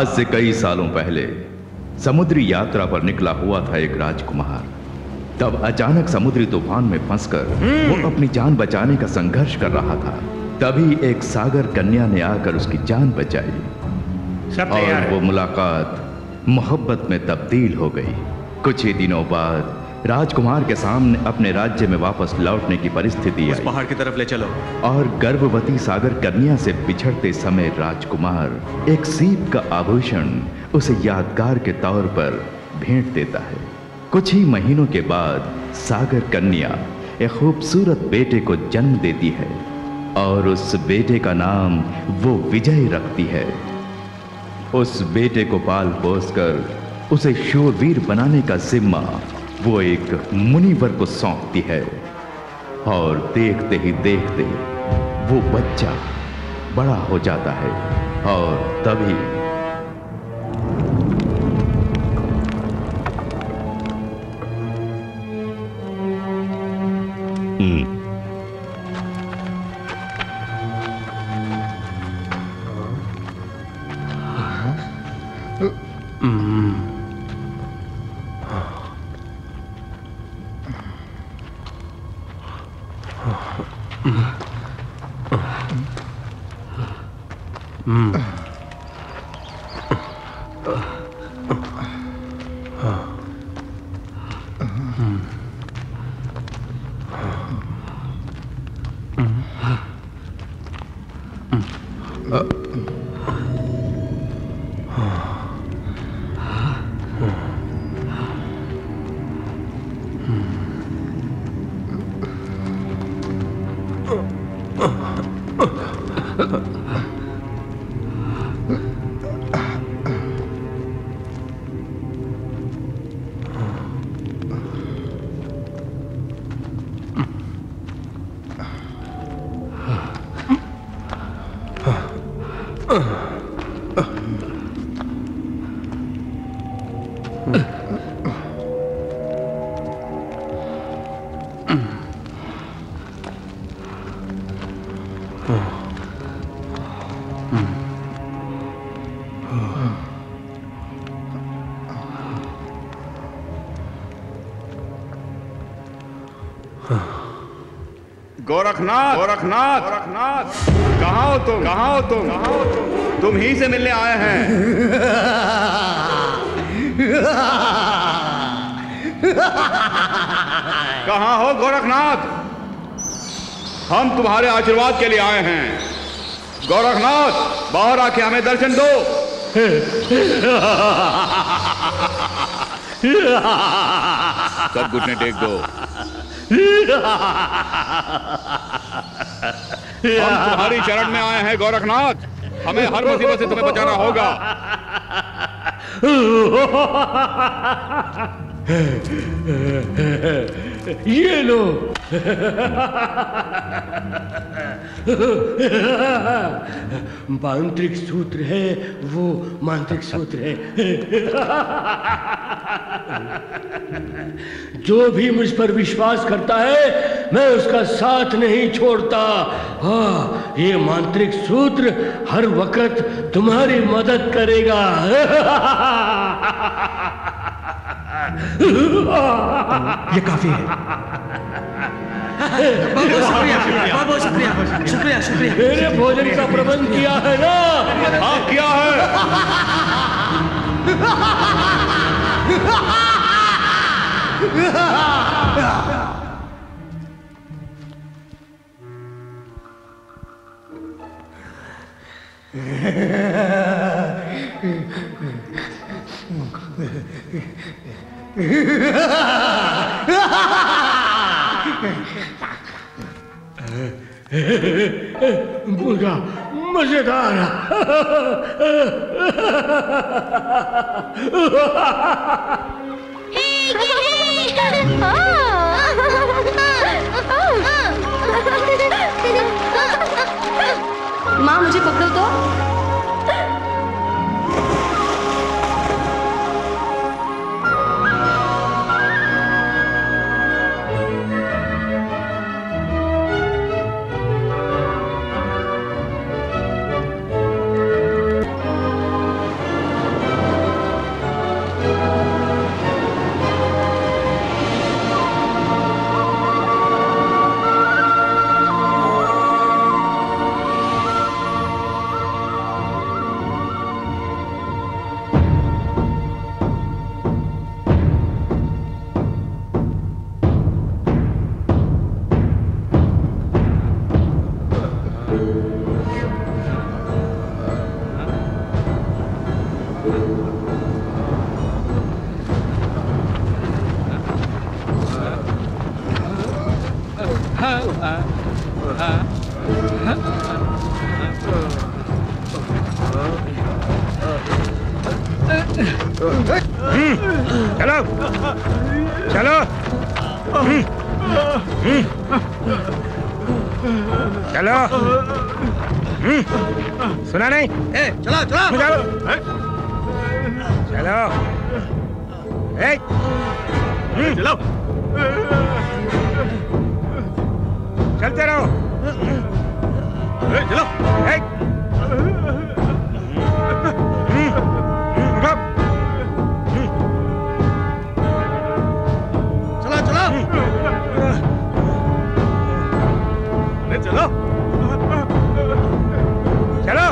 आज से कई सालों पहले समुद्री यात्रा पर निकला हुआ था एक राजकुमार। तब अचानक समुद्री तूफान में फंसकर वो अपनी जान बचाने का संघर्ष कर रहा था। तभी एक सागर कन्या ने आकर उसकी जान बचाई और वो मुलाकात मोहब्बत में तब्दील हो गई। कुछ ही दिनों बाद राजकुमार के सामने अपने राज्य में वापस लौटने की परिस्थिति आई। पहाड़ की तरफ ले चलो। और गर्भवती सागर कन्या से बिछड़ते समय राजकुमार एक सीप का आभूषण उसे यादगार के तौर पर भेंट देता है। कुछ ही महीनों के बाद सागर कन्या एक खूबसूरत बेटे को जन्म देती है और उस बेटे का नाम वो विजय रखती है। उस बेटे को पाल पोसकर उसे शूरवीर बनाने का जिम्मा वो एक मुनिवर को सौंपती है और देखते ही देखते वो बच्चा बड़ा हो जाता है और तभी गोरखनाथ, गोरखनाथ, गोरखनाथ, कहाँ हो तुम? कहाँ हो तुम? कहाँ हो तुम? तुम ही से मिलने आए हैं। कहाँ हो गोरखनाथ? हम तुम्हारे आशीर्वाद के लिए आए हैं। गोरखनाथ, बाहर आके हमें दर्शन दो। सब घुटने टेक दो। हम तुम्हारी शरण में आए हैं गोरखनाथ। हमें हर मुसीबत से तुम्हें बचाना होगा। ये लो। मांत्रिक सूत्र है, वो मांत्रिक सूत्र है। जो भी मुझ पर विश्वास करता है मैं उसका साथ नहीं छोड़ता। हाँ, ये मांत्रिक सूत्र हर वक्त तुम्हारी मदद करेगा। ये काफी है। बहुत शुक्रिया, शुक्रिया, शुक्रिया। मेरे भोजन का प्रबंध किया है ना? हाँ, किया है। पूरा मजेदार। माँ, मुझे पकड़ो तो। चलो चलो चलो। सुना नहीं? चलो चलो चलो चलो चलते रहो। चलो चलो चलो चलो चलो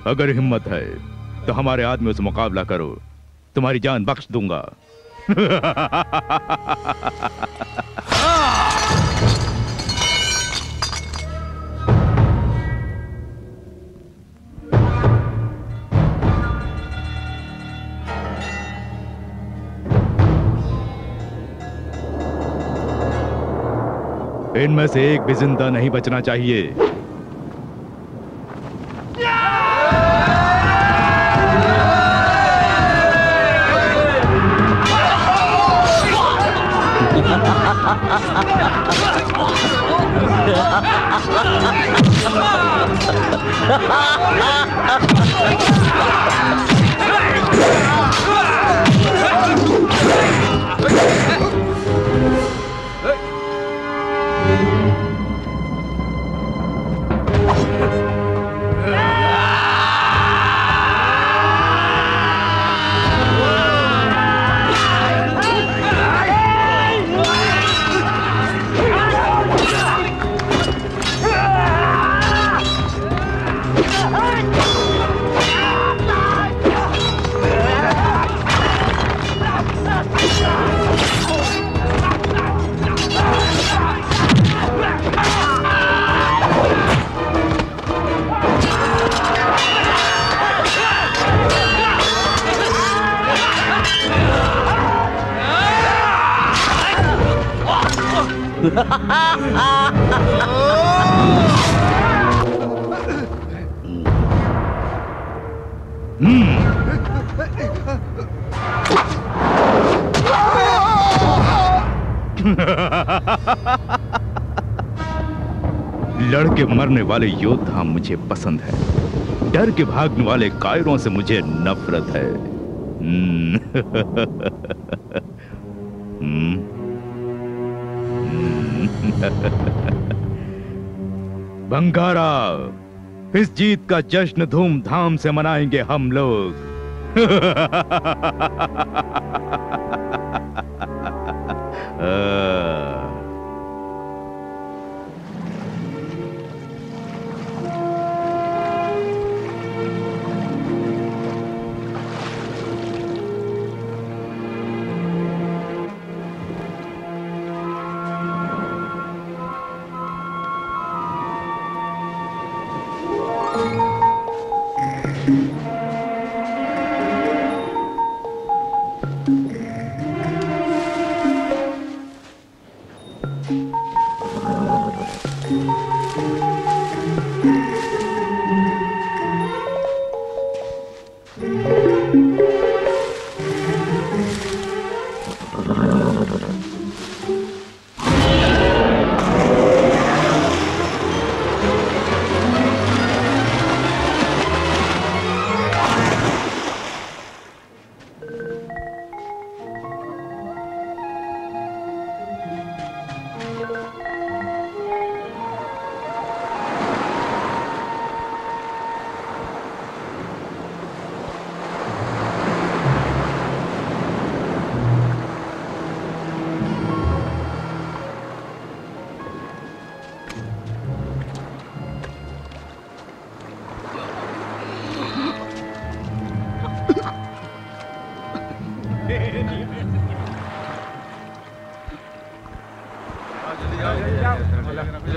अगर हिम्मत है तो हमारे आदमियों से मुकाबला करो, तुम्हारी जान बख्श दूंगा। इनमें से एक भी जिंदा नहीं बचना चाहिए। लड़के मरने वाले योद्धा मुझे पसंद है, डर के भागने वाले कायरों से मुझे नफरत है। बंगारा, इस जीत का जश्न धूमधाम से मनाएंगे हम लोग।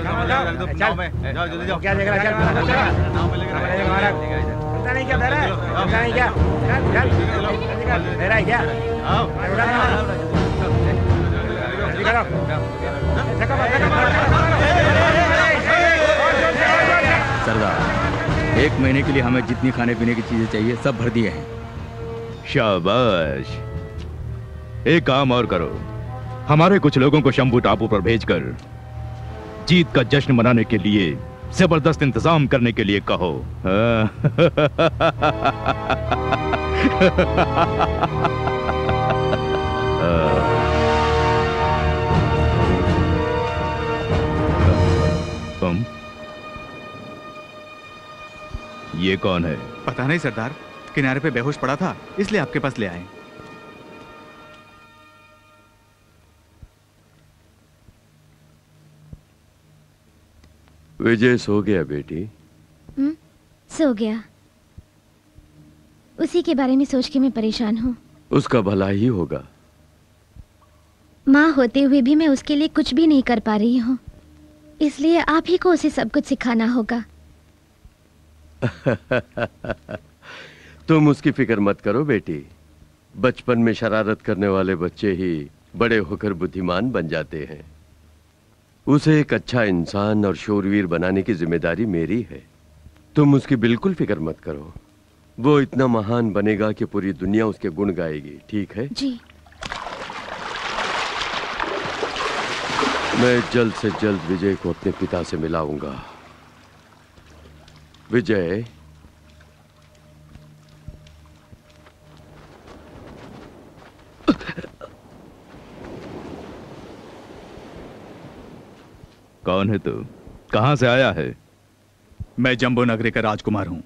क्या देख रहा है? चलता नहीं क्या दे रहा है? चलता नहीं क्या? चल दे रहा है क्या? सरदार, 1 महीने के लिए हमें जितनी खाने पीने की चीजें चाहिए सब भर दिए हैं। शाबाश। एक काम और करो, हमारे कुछ लोगों को शंभू टापू पर भेजकर जीत का जश्न मनाने के लिए जबरदस्त इंतजाम करने के लिए कहो। तुम ये कौन है? पता नहीं सरदार, किनारे पे बेहोश पड़ा था इसलिए आपके पास ले आए। विजय सो गया बेटी? सो गया। उसी के बारे में सोच के मैं परेशान हूँ। उसका भला ही होगा। माँ होते हुए भी मैं उसके लिए कुछ भी नहीं कर पा रही हूँ, इसलिए आप ही को उसे सब कुछ सिखाना होगा। तुम उसकी फिक्र मत करो बेटी। बचपन में शरारत करने वाले बच्चे ही बड़े होकर बुद्धिमान बन जाते हैं। उसे एक अच्छा इंसान और शूरवीर बनाने की जिम्मेदारी मेरी है। तुम उसकी बिल्कुल फिक्र मत करो। वो इतना महान बनेगा कि पूरी दुनिया उसके गुण गाएगी। ठीक है जी। मैं जल्द से जल्द विजय को अपने पिता से मिलाऊंगा। विजय, कौन है तू? कहां से आया है? मैं जम्बो नगरी का राजकुमार हूं।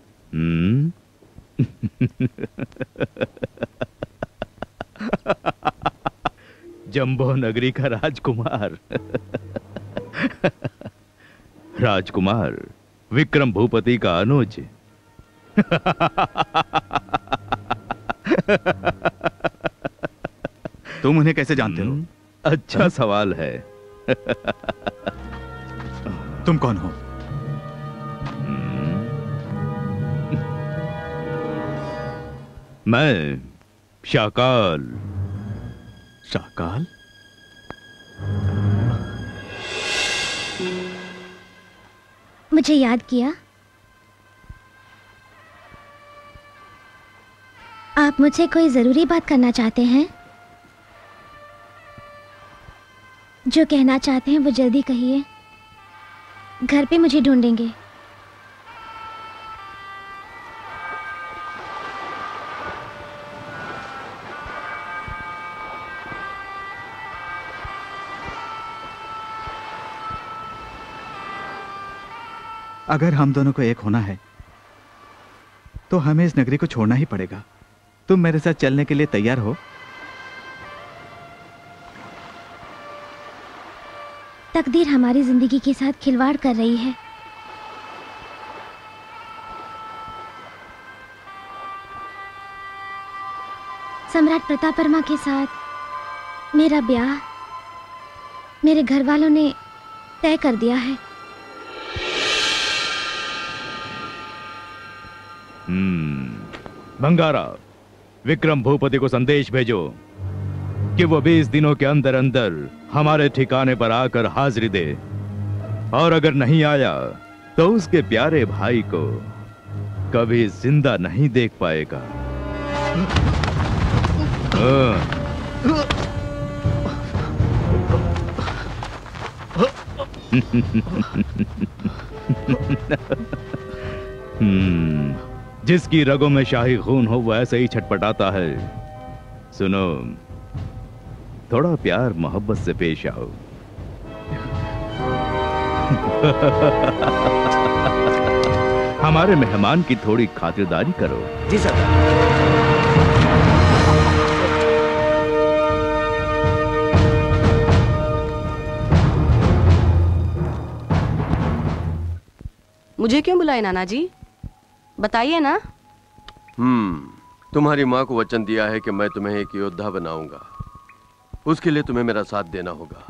जम्बो नगरी का राजकुमार। राजकुमार विक्रम भूपति का अनुज। तुम उन्हें कैसे जानते हो? अच्छा सवाल है। तुम कौन हो? मैं शाकाल। शाकाल? मुझे याद किया? आप मुझसे कोई जरूरी बात करना चाहते हैं? जो कहना चाहते हैं वो जल्दी कहिए। घर पे मुझे ढूंढेंगे। अगर हम दोनों को एक होना है तो हमें इस नगरी को छोड़ना ही पड़ेगा। तुम मेरे साथ चलने के लिए तैयार हो? तकदीर हमारी जिंदगी के साथ खिलवाड़ कर रही है। सम्राट प्रतापवर्मा के साथ मेरा ब्याह मेरे घर वालों ने तय कर दिया है। बंगारा, विक्रम भूपति को संदेश भेजो कि वो 20 दिनों के अंदर अंदर हमारे ठिकाने पर आकर हाजिरी दे, और अगर नहीं आया तो उसके प्यारे भाई को कभी जिंदा नहीं देख पाएगा। जिसकी रगों में शाही खून हो वो ऐसे ही छटपटाता है। सुनो, थोड़ा प्यार मोहब्बत से पेश आओ। हमारे मेहमान की थोड़ी खातिरदारी करो। जी सरदार। मुझे क्यों बुलाए नाना जी? बताइए ना। तुम्हारी माँ को वचन दिया है कि मैं तुम्हें एक योद्धा बनाऊंगा। उसके लिए तुम्हें मेरा साथ देना होगा।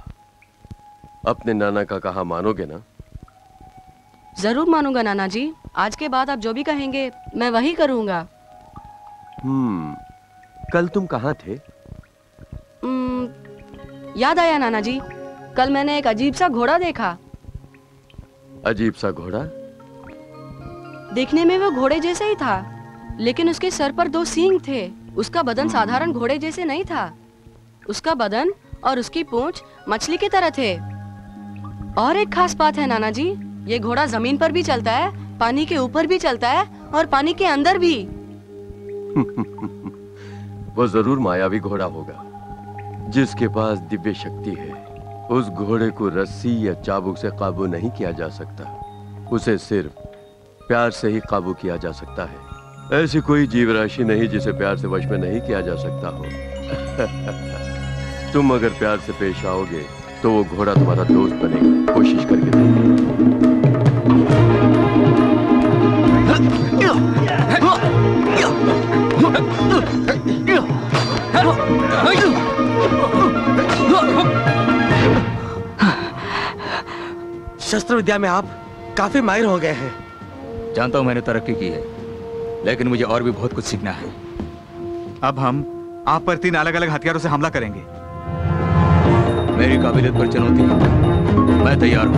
अपने नाना का कहा मानोगे ना? जरूर मानूंगा नाना जी। आज के बाद आप जो भी कहेंगे मैं वही करूंगा। कल तुम कहाँ थे? याद आया नाना जी, कल मैंने एक अजीब सा घोड़ा देखा। अजीब सा घोड़ा? देखने में वो घोड़े जैसे ही था, लेकिन उसके सर पर 2 सींग थे। उसका बदन साधारण घोड़े जैसे नहीं था। उसका बदन और उसकी पूंछ मछली की तरह थे। और एक खास बात है नाना जी, ये घोड़ा जमीन पर भी चलता है, पानी के ऊपर भी चलता है और पानी के अंदर भी। वो जरूर मायावी घोड़ा होगा जिसके पास दिव्य शक्ति है। उस घोड़े को रस्सी या चाबुक से काबू नहीं किया जा सकता, उसे सिर्फ प्यार से ही काबू किया जा सकता है। ऐसी कोई जीव राशि नहीं जिसे प्यार से वश में नहीं किया जा सकता हो। तुम अगर प्यार से पेश आओगे तो वो घोड़ा तुम्हारा दोस्त बनेगा। कोशिश करके देखो। शस्त्र विद्या में आप काफी माहिर हो गए हैं। जानता हूं मैंने तरक्की की है, लेकिन मुझे और भी बहुत कुछ सीखना है। अब हम आप पर 3 अलग अलग हथियारों से हमला करेंगे। मेरी काबिलियत पर चुनौती है, मैं तैयार हूं।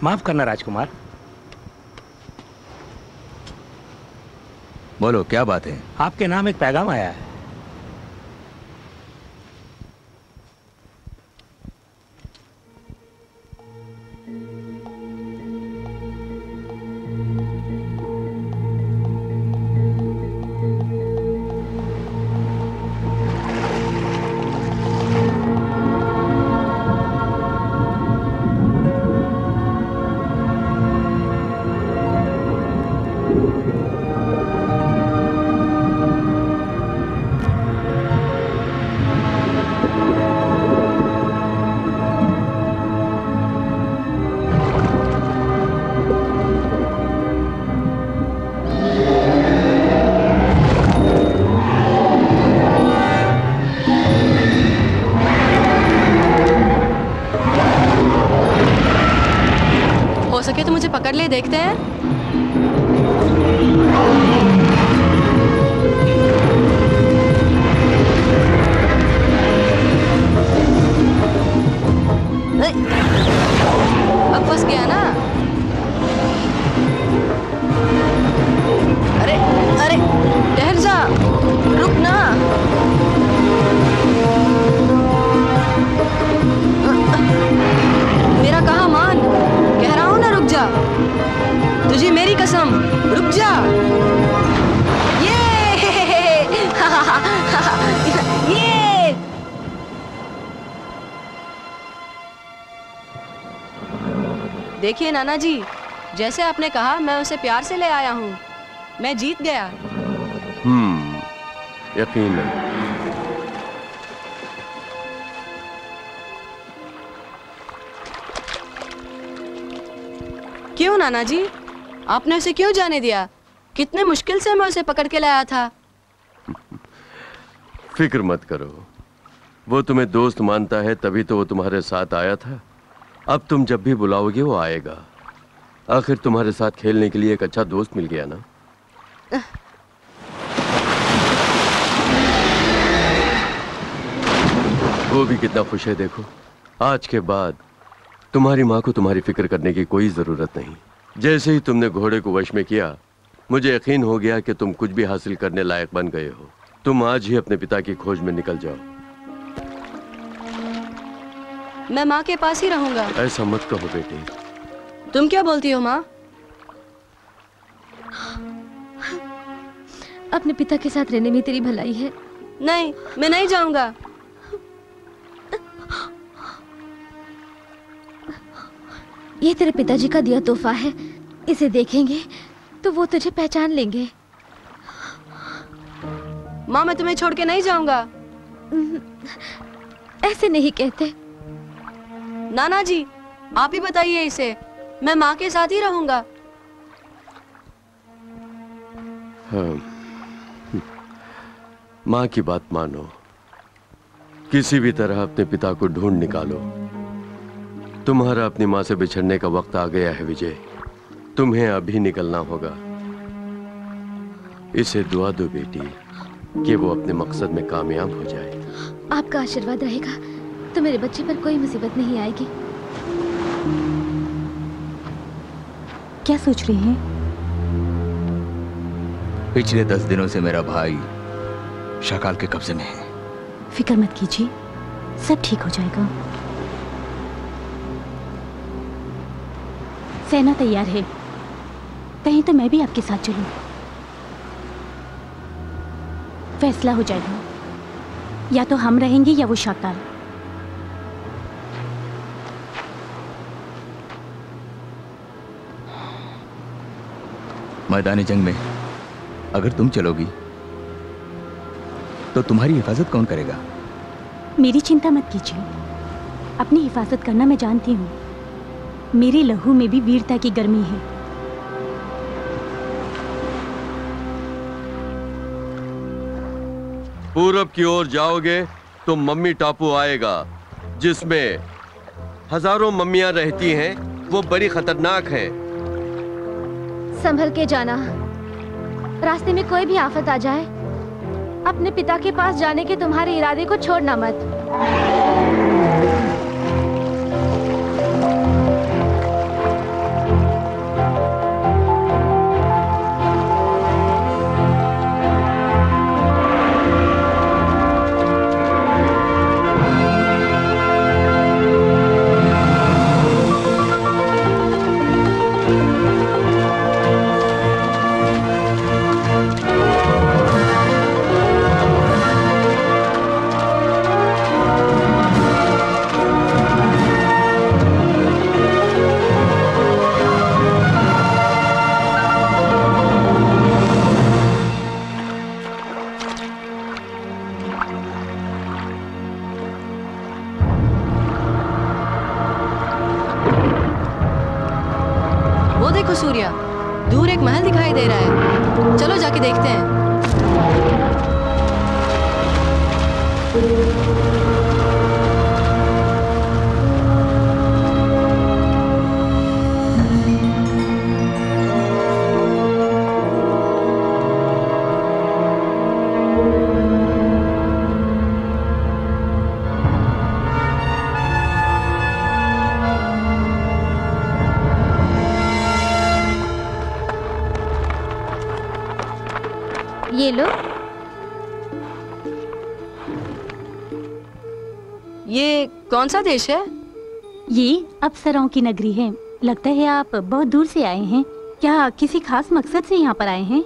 माफ करना राजकुमार। बोलो क्या बात है? आपके नाम एक पैगाम आया है। पकड़ ले, देखते हैं। अब फंस गया ना। अरे अरे ठहर जा, रुक ना। मेरा कहा मान, कह रहा हूं ना रुक जा। तुझे मेरी कसम, रुक जा। ये ये देखिए नाना जी, जैसे आपने कहा मैं उसे प्यार से ले आया हूँ। मैं जीत गया। यकीनन। क्यों नाना जी, आपने उसे क्यों जाने दिया? कितने मुश्किल से मैं उसे पकड़ के लाया था। फिक्र मत करो, वो तुम्हें दोस्त मानता है तभी तो वो तुम्हारे साथ आया था। अब तुम जब भी बुलाओगे वो आएगा। आखिर तुम्हारे साथ खेलने के लिए एक अच्छा दोस्त मिल गया ना। वो भी कितना खुश है देखो। आज के बाद तुम्हारी माँ को तुम्हारी फिक्र करने की कोई जरूरत नहीं। जैसे ही तुमने घोड़े को वश में किया, मुझे यकीन हो गया कि तुम कुछ भी हासिल करने लायक बन गए हो। तुम आज ही अपने पिता की खोज में निकल जाओ। मैं माँ के पास ही रहूंगा। ऐसा मत कहो बेटी। तुम क्या बोलती हो माँ? अपने पिता के साथ रहने में तेरी भलाई है। नहीं, मैं नहीं जाऊंगा। ये तेरे पिताजी का दिया तोहफा है। इसे देखेंगे तो वो तुझे पहचान लेंगे। माँ मैं तुम्हें छोड़ के नहीं जाऊंगा। ऐसे नहीं कहते। नाना जी आप ही बताइए इसे, मैं माँ के साथ ही रहूंगा। हाँ। माँ की बात मानो, किसी भी तरह अपने पिता को ढूंढ निकालो। तुम्हारा अपनी माँ से बिछड़ने का वक्त आ गया है विजय, तुम्हें अभी निकलना होगा। इसे दुआ दो बेटी कि वो अपने मकसद में कामयाब हो जाए। आपका आशीर्वाद रहेगा तो मेरे बच्चे पर कोई मुसीबत नहीं आएगी। क्या सोच रही हैं? पिछले 10 दिनों से मेरा भाई शाकाल के कब्जे में है। फिक्र मत कीजिए, सब ठीक हो जाएगा। सेना तैयार है, कहीं तो मैं भी आपके साथ चलूं। फैसला हो जाएगा, या तो हम रहेंगे या वो शाकाल। मैदानी जंग में अगर तुम चलोगी तो तुम्हारी हिफाजत कौन करेगा? मेरी चिंता मत कीजिए, अपनी हिफाजत करना मैं जानती हूँ। मेरे लहू में भी वीरता की गर्मी है। पूरब की ओर जाओगे तो मम्मी टापू आएगा, जिसमें हजारों मम्मियां रहती हैं। वो बड़ी खतरनाक है। संभल के जाना, रास्ते में कोई भी आफत आ जाए, अपने पिता के पास जाने के तुम्हारे इरादे को छोड़ना मत। सूर्या, दूर एक महल दिखाई दे रहा है, चलो जाके देखते हैं। ये लो। ये कौन सा देश है? ये अप्सराओं की नगरी है। लगता है आप बहुत दूर से आए हैं। क्या किसी खास मकसद से यहाँ पर आए हैं?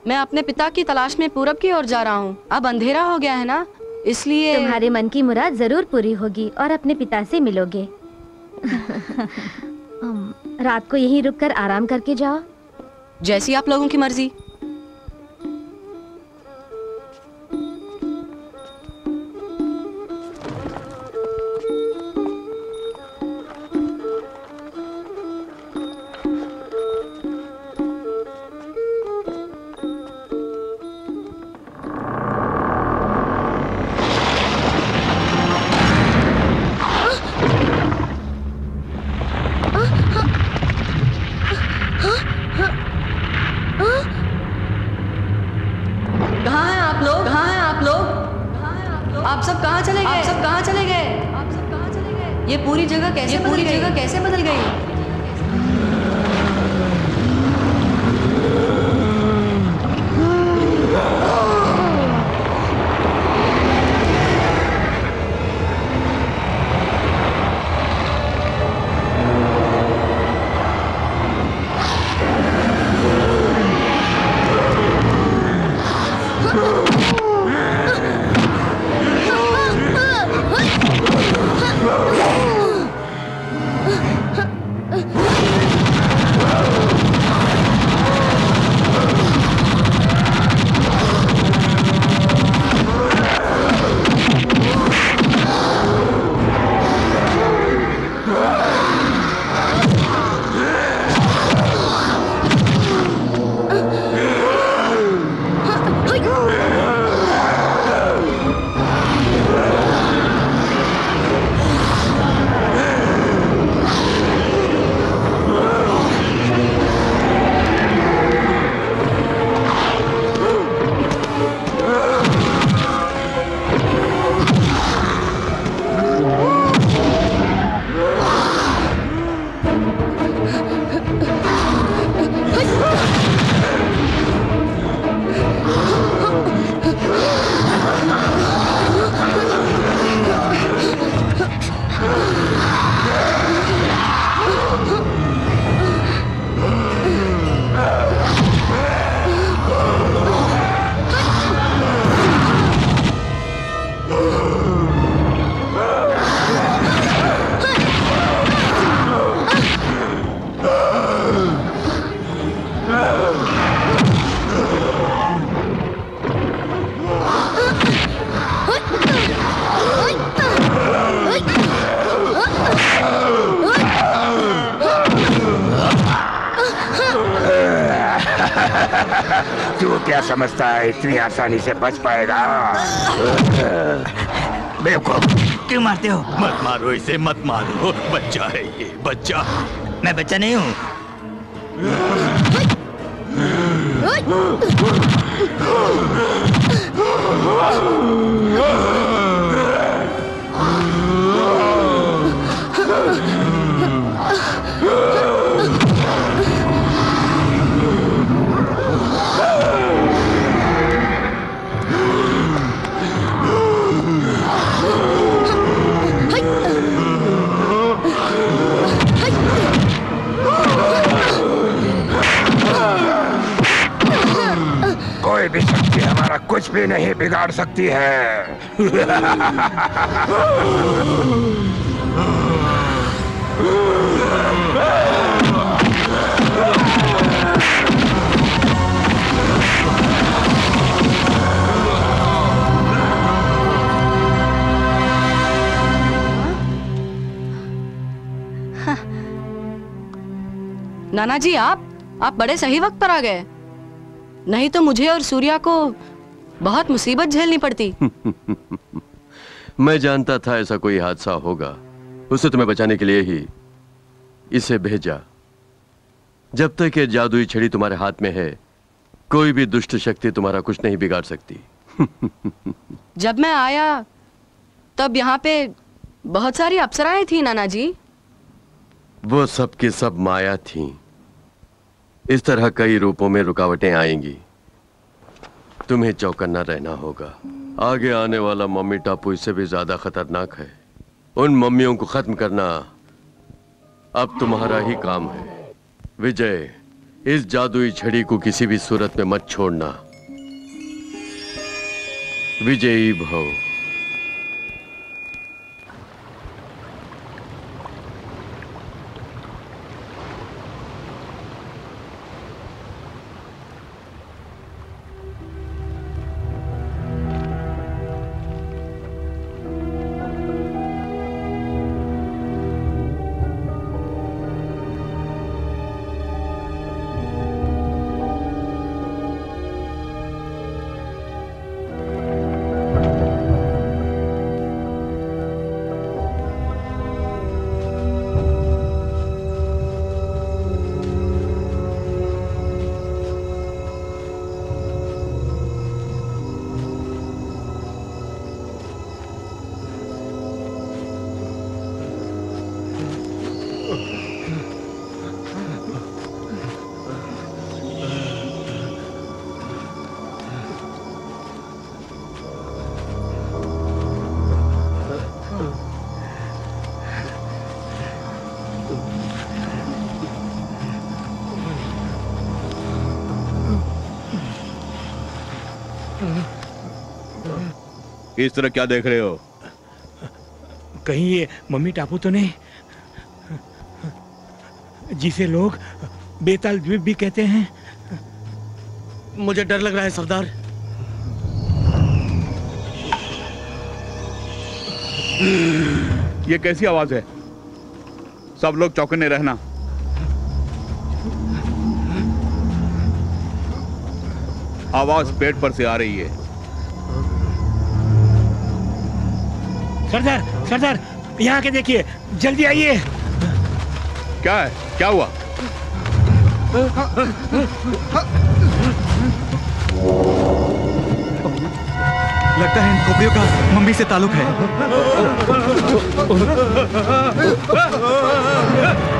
मैं अपने पिता की तलाश में पूरब की ओर जा रहा हूँ। अब अंधेरा हो गया है ना, इसलिए तुम्हारे मन की मुराद जरूर पूरी होगी और अपने पिता से मिलोगे। रात को यहीं रुककर आराम करके जाओ। जैसी आप लोगों की मर्जी। ये पूरी जगह कैसे बदल गई? क्या समझता है इतनी आसानी से बच पाएगा? बेवकूफ, क्यों मारते हो? मत मारो इसे, मत मारो। बच्चा है ये, बच्चा। मैं बच्चा नहीं हूँ। कोई भी शक्ति हमारा कुछ भी नहीं बिगाड़ सकती है। नाना जी, आप बड़े सही वक्त पर आ गए, नहीं तो मुझे और सूर्या को बहुत मुसीबत झेलनी पड़ती। मैं जानता था ऐसा कोई हादसा होगा, उसे तुम्हें बचाने के लिए ही इसे भेजा। जब तक ये जादुई छड़ी तुम्हारे हाथ में है, कोई भी दुष्ट शक्ति तुम्हारा कुछ नहीं बिगाड़ सकती। जब मैं आया तब यहाँ पे बहुत सारी अप्सराएं थी नाना जी। वो सब की सब माया थीं। इस तरह कई रूपों में रुकावटें आएंगी। तुम्हें चौकन्ना रहना होगा। आगे आने वाला मम्मी टापू इससे भी ज्यादा खतरनाक है। उन मम्मियों को खत्म करना अब तुम्हारा ही काम है। विजय, इस जादुई छड़ी को किसी भी सूरत में मत छोड़ना। विजयी भव। इस तरह क्या देख रहे हो? कहीं ये मम्मी टापू तो नहीं, जिसे लोग बेताल द्वीप भी कहते हैं? मुझे डर लग रहा है सरदार। ये कैसी आवाज है? सब लोग चौकन्ने रहना। आवाज पेट पर से आ रही है। सरदार, सरदार, यहाँ के देखिए, जल्दी आइए। क्या है? क्या हुआ? लगता है इन खोपड़ियों का मम्मी से ताल्लुक है।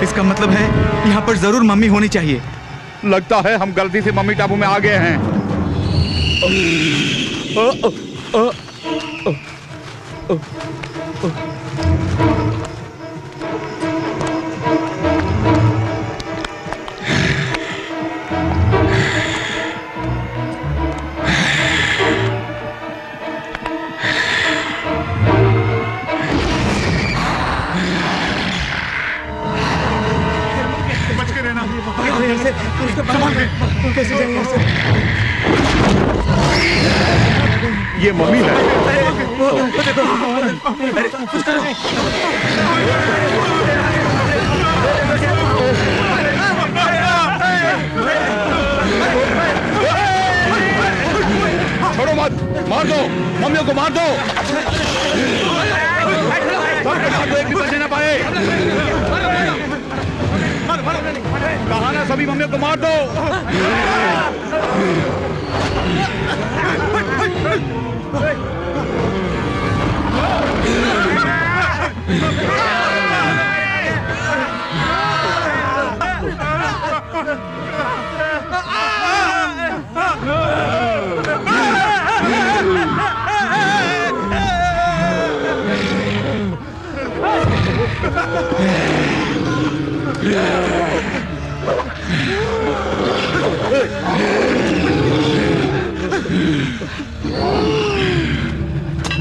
इसका मतलब है यहाँ पर जरूर मम्मी होनी चाहिए। लगता है हम गलती से मम्मी टापू में आ गए हैं। कैसे जाएंगे यहाँ से? ये मम्मी है। कुछ करो। मत, मार दो, मम्मियों को मार दो। एक भी बचने ना पाए। कहा ना सभी मम्मियों को मार दो।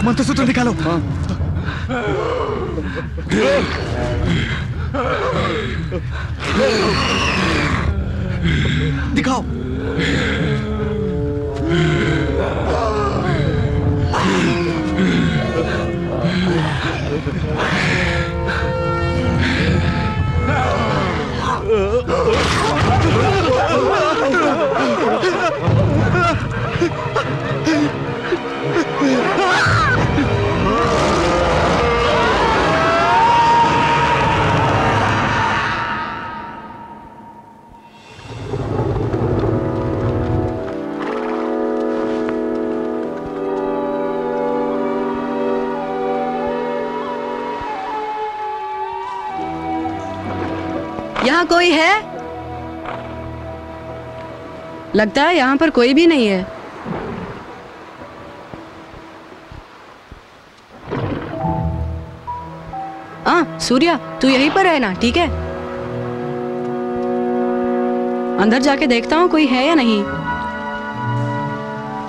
मंत्रसूत्र निकालो। दिखाओ। यहाँ कोई है? लगता है यहाँ पर कोई भी नहीं है। सूर्या, तू यहीं पर है ना? ठीक है, अंदर जाके देखता हूँ कोई है या नहीं।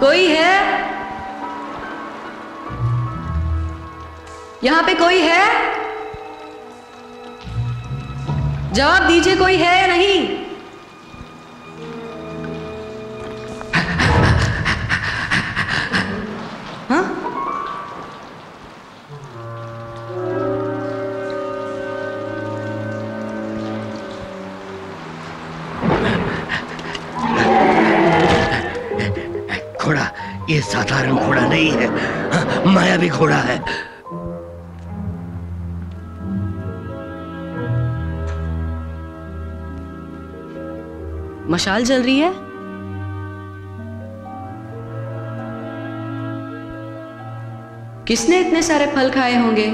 कोई है? यहाँ पे कोई है? जवाब दीजिए, कोई है या नहीं? हाँ? घोड़ा, ये साधारण घोड़ा नहीं है, मायावी घोड़ा है। मशाल जल रही है। किसने इतने सारे फल खाए होंगे?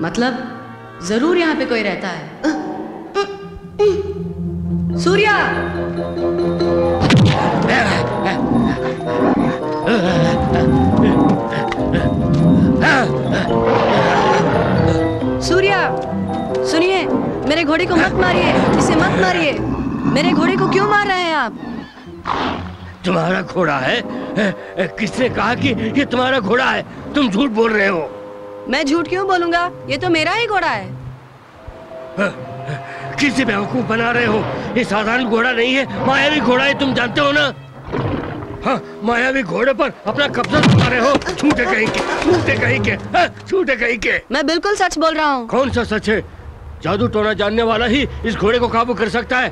मतलब जरूर यहाँ पे कोई रहता है। सूर्या! सूर्या, सुनिए, मेरे घोड़े को मत मारिए, इसे मत मारिए। मेरे घोड़े को क्यों मार रहे हैं आप? तुम्हारा घोड़ा है? किसने कहा कि ये तुम्हारा घोड़ा है? तुम झूठ बोल रहे हो। मैं झूठ क्यों बोलूंगा? ये तो मेरा ही घोड़ा है। किसे बेवकूफ बना रहे हो? ये साधारण घोड़ा नहीं है, मायावी घोड़ा है, तुम जानते हो ना? हाँ, मायावी घोड़े पर अपना कब्जा जमा रहे हो। झूठे कहीं के, झूठे कहीं के, झूठे कहीं के। मैं बिल्कुल सच बोल रहा हूँ। कौन सा सच है? जादू टोना जानने वाला ही इस घोड़े को काबू कर सकता है,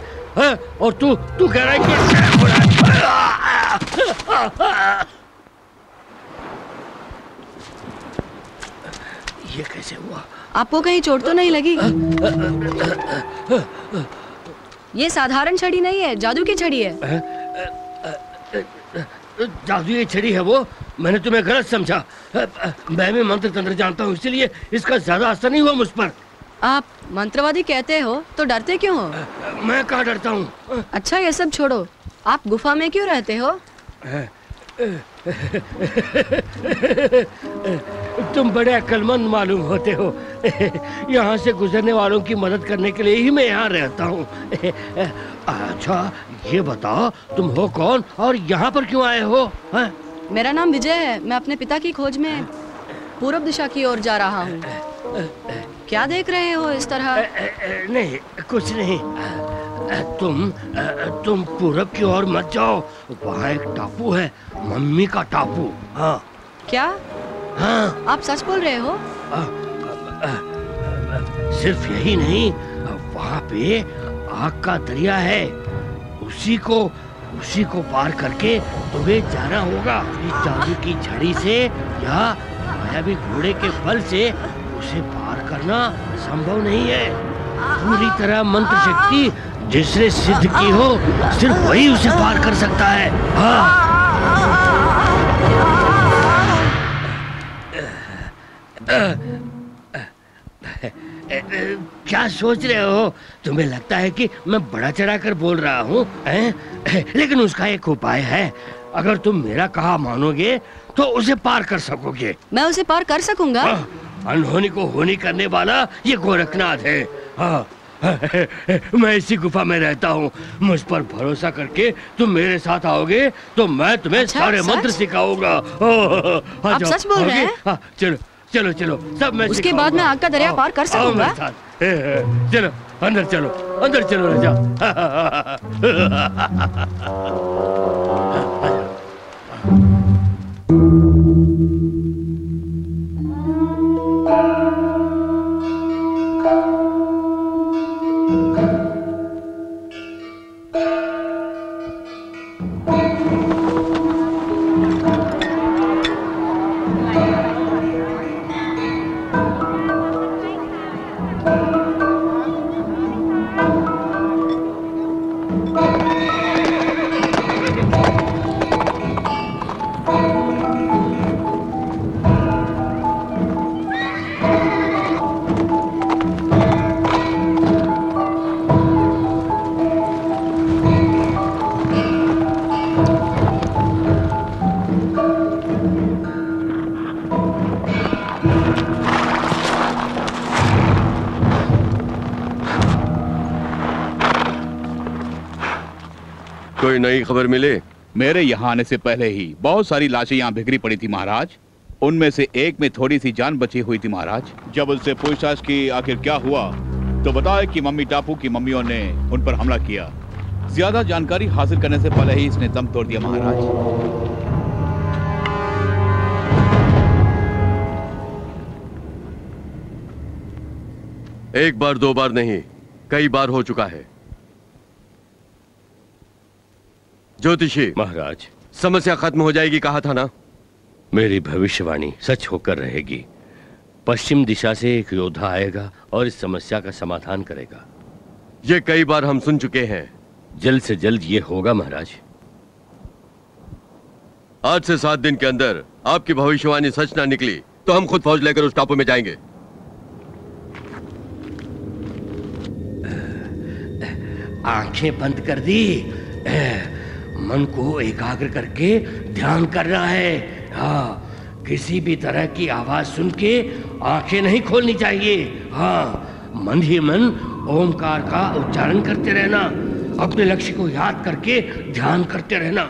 और तू कह रहा है कि घोड़ा है। ये कैसे हुआ? आपको कहीं चोट तो नहीं लगी? ये साधारण छड़ी नहीं है, जादू की छड़ी है। जादू की छड़ी है वो? मैंने तुम्हें गलत समझा। मैं भी मंत्र तंत्र जानता हूँ, इसीलिए इसका ज्यादा असर नहीं हुआ मुझ पर। आप मंत्रवादी कहते हो तो डरते क्यों हो? मैं कहाँ डरता हूँ। अच्छा, ये सब छोड़ो, आप गुफा में क्यों रहते हो? तुम बड़े अक्लमंद मालूम होते हो। यहाँ से गुजरने वालों की मदद करने के लिए ही मैं यहाँ रहता हूँ। अच्छा, ये बताओ तुम हो कौन और यहाँ पर क्यों आए हो? मेरा नाम विजय है। मैं अपने पिता की खोज में पूर्व दिशा की ओर जा रहा हूँ। क्या देख रहे हो इस तरह? नहीं, कुछ नहीं। तुम पूरब की ओर मत जाओ, वहाँ एक टापू है, मम्मी का टापू। हाँ। क्या? हाँ। आप सच बोल रहे हो? सिर्फ यही नहीं, वहाँ पे आग का दरिया है, उसी को उसी को पार करके तुम्हें जाना होगा। इस जादू की झड़ी से या मायावी घोड़े के बल से उसे पार करना संभव नहीं है। पूरी तरह मंत्र शक्ति जिसने सिद्ध की हो सिर्फ वही उसे पार कर सकता है। हाँ। क्या सोच रहे हो? तुम्हें लगता है कि मैं बड़ा चढ़ाकर बोल रहा हूँ? लेकिन उसका एक उपाय है। अगर तुम मेरा कहा मानोगे तो उसे पार कर सकोगे। मैं उसे पार कर सकूंगा? अनहोनी को होनी करने वाला ये गोरखनाथ है। हाँ, मैं इसी गुफा में रहता हूँ। मुझ पर भरोसा करके तुम मेरे साथ आओगे तो मैं तुम्हें अच्छा, सारे मंत्र सिखाऊंगा। आप सच बोल रहे हैं? चलो चलो चलो, सब मैं उसके बाद मैं आग का दरिया पार कर सकूंगा? चलो अंदर चलो, अंदर चलो राजा। कोई नई खबर मिले? मेरे यहाँ आने से पहले ही बहुत सारी लाशें यहाँ बिखरी पड़ी थी महाराज। उनमें से एक में थोड़ी सी जान बची हुई थी महाराज। जब उससे पूछताछ की आखिर क्या हुआ तो बताया कि मम्मी टापू की मम्मियों ने उन पर हमला किया। ज्यादा जानकारी हासिल करने से पहले ही इसने दम तोड़ दिया महाराज। एक बार दो बार नहीं, कई बार हो चुका है। ज्योतिषी महाराज, समस्या खत्म हो जाएगी कहा था ना? मेरी भविष्यवाणी सच होकर रहेगी। पश्चिम दिशा से एक योद्धा आएगा और इस समस्या का समाधान करेगा। ये कई बार हम सुन चुके हैं। जल्द से जल्द ये होगा महाराज। आज से 7 दिन के अंदर आपकी भविष्यवाणी सच ना निकली तो हम खुद फौज लेकर उस टापू में जाएंगे। आंखें बंद कर दी, मन को एकाग्र करके ध्यान करना है। हाँ, किसी भी तरह की आवाज सुन के आंखें नहीं खोलनी चाहिए। हाँ, मन ही मन ओमकार का उच्चारण करते रहना। अपने लक्ष्य को याद करके ध्यान करते रहना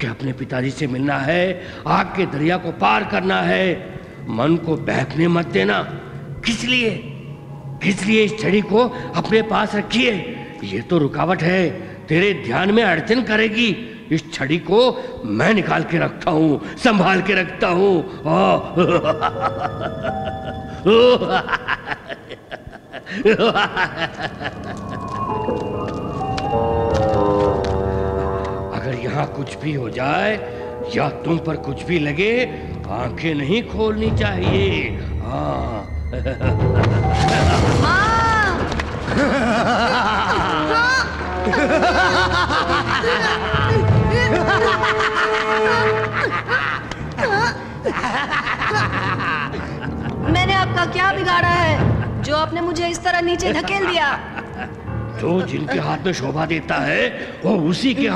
कि अपने पिताजी से मिलना है, आग के दरिया को पार करना है। मन को बहकने मत देना। किस लिए इस छड़ी को अपने पास रखिए। ये तो रुकावट है, तेरे ध्यान में अड़चन करेगी। इस छड़ी को मैं निकाल के रखता हूँ, संभाल के रखता हूँ। अगर यहाँ कुछ भी हो जाए या तुम पर कुछ भी लगे, आंखें नहीं खोलनी चाहिए। हाँ। मैंने आपका क्या बिगाड़ा है जो आपने मुझे इस तरह नीचे धकेल दिया? जो जिनके हाथ में शोभा देता है वो उसी के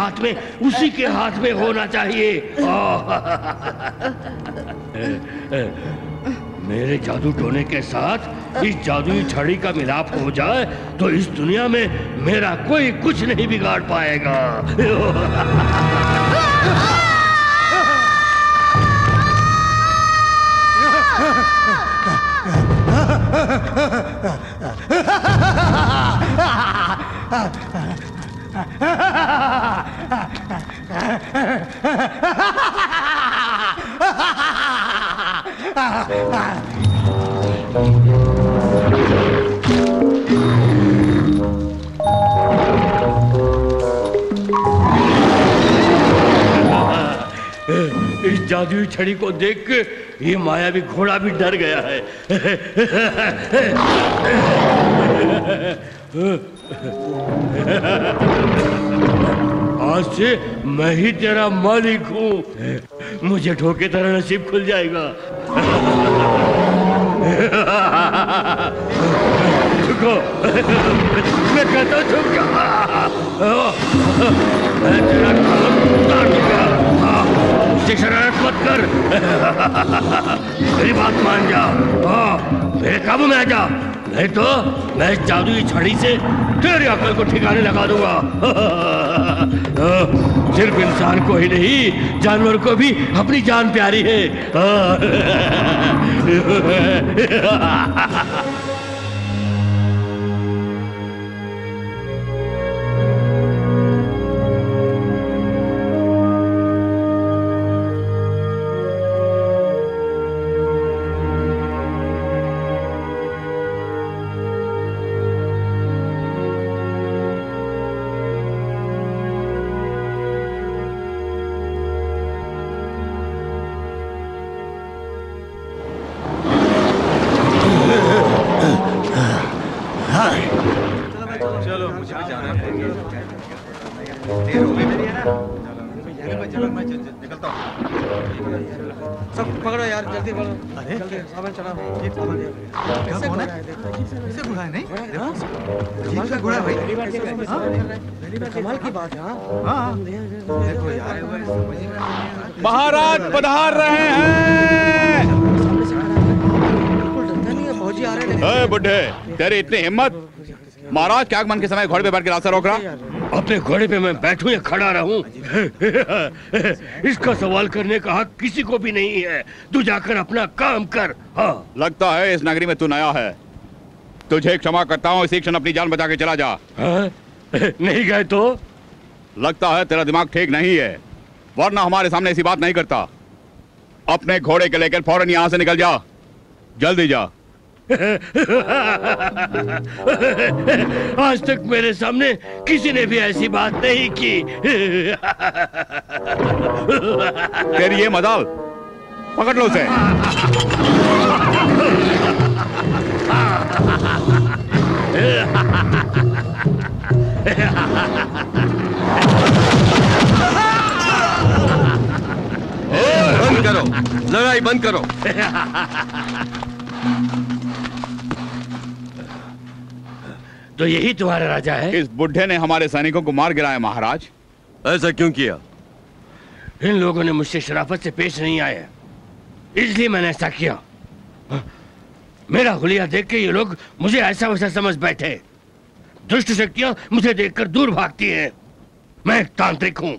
हाथ में होना चाहिए। मेरे जादू टोने के साथ इस जादुई छड़ी का मिलाप हो जाए तो इस दुनिया में मेरा कोई कुछ नहीं बिगाड़ पाएगा। जादुई छड़ी को देख के ये मायावी घोड़ा भी डर गया है। आज से मैं ही तेरा मालिक हूँ। मुझे ठोके तेरा नसीब खुल जाएगा। झुको, मैं कहता हूँ झुक जा। मैं तेरा काम उतार दूंगा। मुझसे शरारत मत कर। मेरी बात मान जा। मेरे काबू में आ जा, नहीं तो मैं इस जादुई छड़ी से तेरी अकल को ठिकाने लगा दूंगा। सिर्फ इंसान को ही नहीं, जानवर को भी अपनी जान प्यारी है। सब पकड़ो यार, जल्दी पकड़ो। अरे जल्दी सामान चढ़ाओ। ये सामान दे। कैसे घोड़ा है? कैसे घोड़ा है? नहीं कमाल का घोड़ा है भाई। कमाल की बात है। हाँ देखो यार, महाराज पधार रहे हैं। बिल्कुल डरता नहीं है, फौजी आ रहे हैं। बुड्ढे, तेरी इतनी हिम्मत, महाराज के आगमन के समय घोड़े पे बैठ के रास्ता रोक रहा? अपने घोड़े पे मैं बैठूं या खड़ा रहूं, इसका सवाल करने का हक किसी को भी नहीं है। तू जाकर अपना काम कर। हाँ। लगता है इस नगरी में तू नया है। तुझे क्षमा करता हूँ, इसी क्षण अपनी जान बचा के चला जा। हाँ? नहीं गए तो? लगता है तेरा दिमाग ठीक नहीं है, वरना हमारे सामने ऐसी बात नहीं करता। अपने घोड़े के लेकर फौरन यहाँ से निकल जा, जल्दी जा। आज तक मेरे सामने किसी ने भी ऐसी बात नहीं की। तेरी ये मजाल, पकड़ लो उसे। बंद करो, लड़ाई बंद करो। तो यही तुम्हारा राजा है? इस बुढ़े ने हमारे सैनिकों को मार गिराया महाराज। ऐसा क्यों किया? इन लोगों ने मुझसे शराफत से पेश नहीं आए, इसलिए मैंने ऐसा किया। मेरा हुलिया देख के ये लोग मुझे ऐसा वैसा समझ बैठे। दुष्ट शक्तियां मुझे देखकर दूर भागती हैं। मैं एक तांत्रिक हूँ।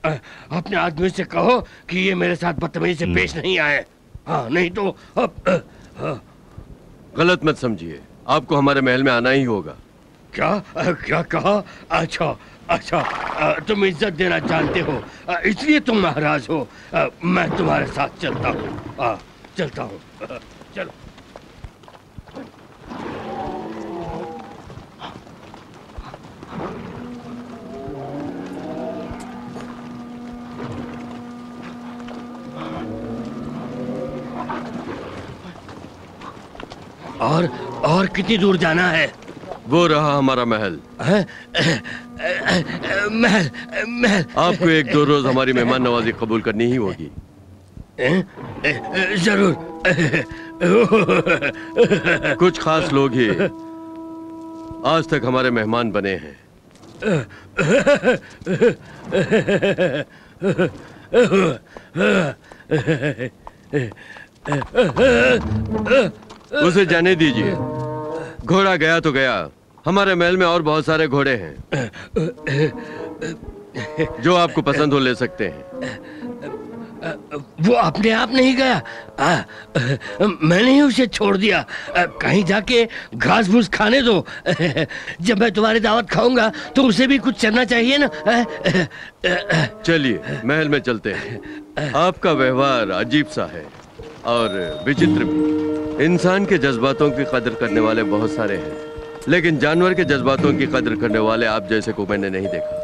अपने आदमी से कहो कि ये मेरे साथ बदतमीजी से पेश नहीं आए। हाँ, नहीं तो गलत मत समझिए, आपको हमारे महल में आना ही होगा। क्या कहा? अच्छा, तुम इज्जत देना जानते हो, इसलिए तुम महाराज हो। मैं तुम्हारे साथ चलता हूँ। चलो। और कितनी दूर जाना है? वो रहा हमारा महल। महल। आपको 1-2 रोज हमारी मेहमान नवाजी कबूल करनी ही होगी। जरूर। कुछ खास लोग ही आज तक हमारे मेहमान बने हैं। उसे जाने दीजिए, घोड़ा गया तो गया। हमारे महल में और बहुत सारे घोड़े हैं, जो आपको पसंद हो ले सकते हैं। वो अपने आप नहीं गया, मैंने ही उसे छोड़ दिया। कहीं जाके घास फूस खाने दो। जब मैं तुम्हारी दावत खाऊंगा तो उसे भी कुछ चलना चाहिए ना। चलिए महल में चलते हैं। आपका व्यवहार अजीब सा है और विचित्र भी। इंसान के जज्बातों की कदर करने वाले बहुत सारे हैं, लेकिन जानवर के जज्बातों की कदर करने वाले आप जैसे को मैंने नहीं देखा।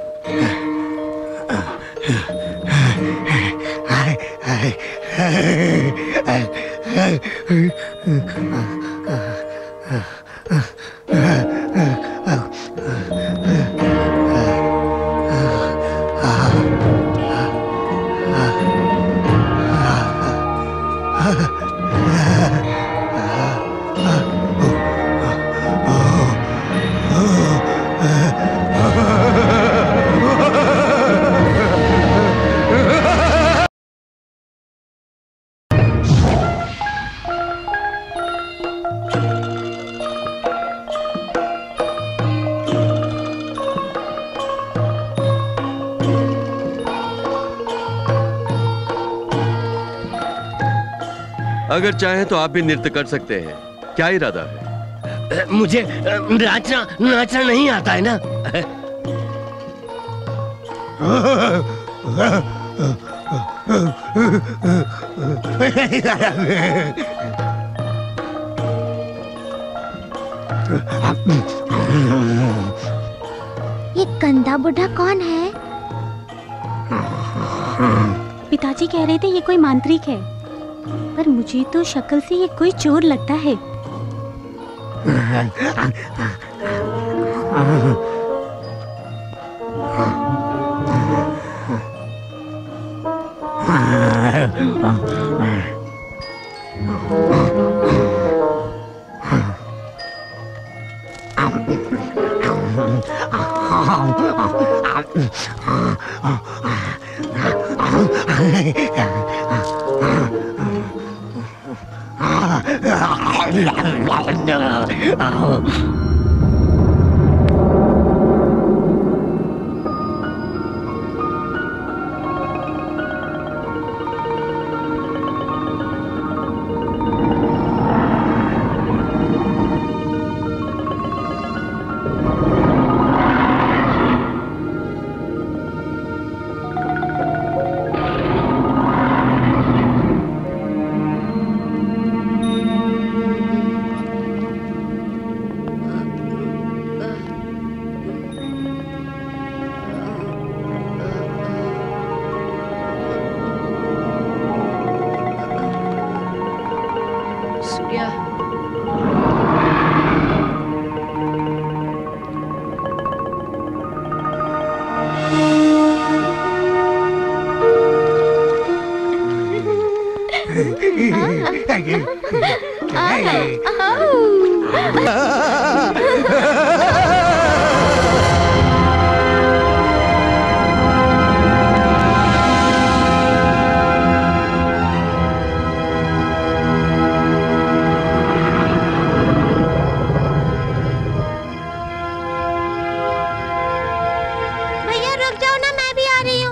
अगर चाहें तो आप भी नृत्य कर सकते हैं। क्या इरादा है? मुझे नाचना नहीं आता है ना। ये गंदा बुढ़ा कौन है? पिताजी कह रहे थे ये कोई मांत्रिक है, पर मुझे तो शक्ल से ये कोई चोर लगता है।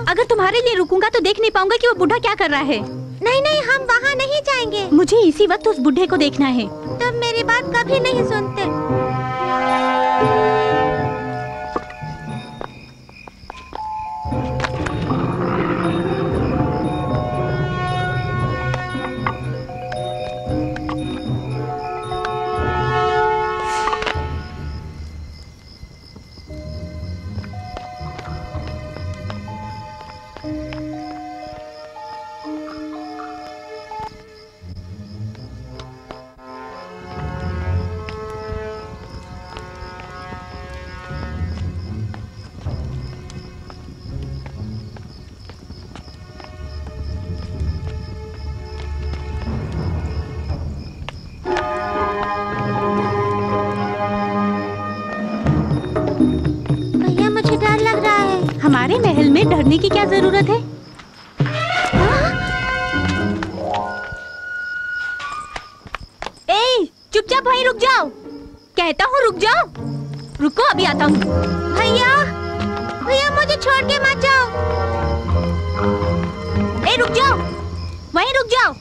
अगर तुम्हारे लिए रुकूंगा तो देख नहीं पाऊंगा कि वो बूढ़ा क्या कर रहा है। नहीं नहीं, हम वहाँ नहीं जाएंगे। मुझे इसी वक्त उस बूढ़े को देखना है। तुम मेरी बात कभी नहीं सुनते। हमारे महल में डरने की क्या जरूरत है? ए, चुपचाप भाई रुक जाओ। कहता हूँ रुक जाओ। रुको, अभी आता हूँ। भैया, भैया मुझे छोड़ के मत जाओ। ए, रुक जाओ, वहीं रुक जाओ।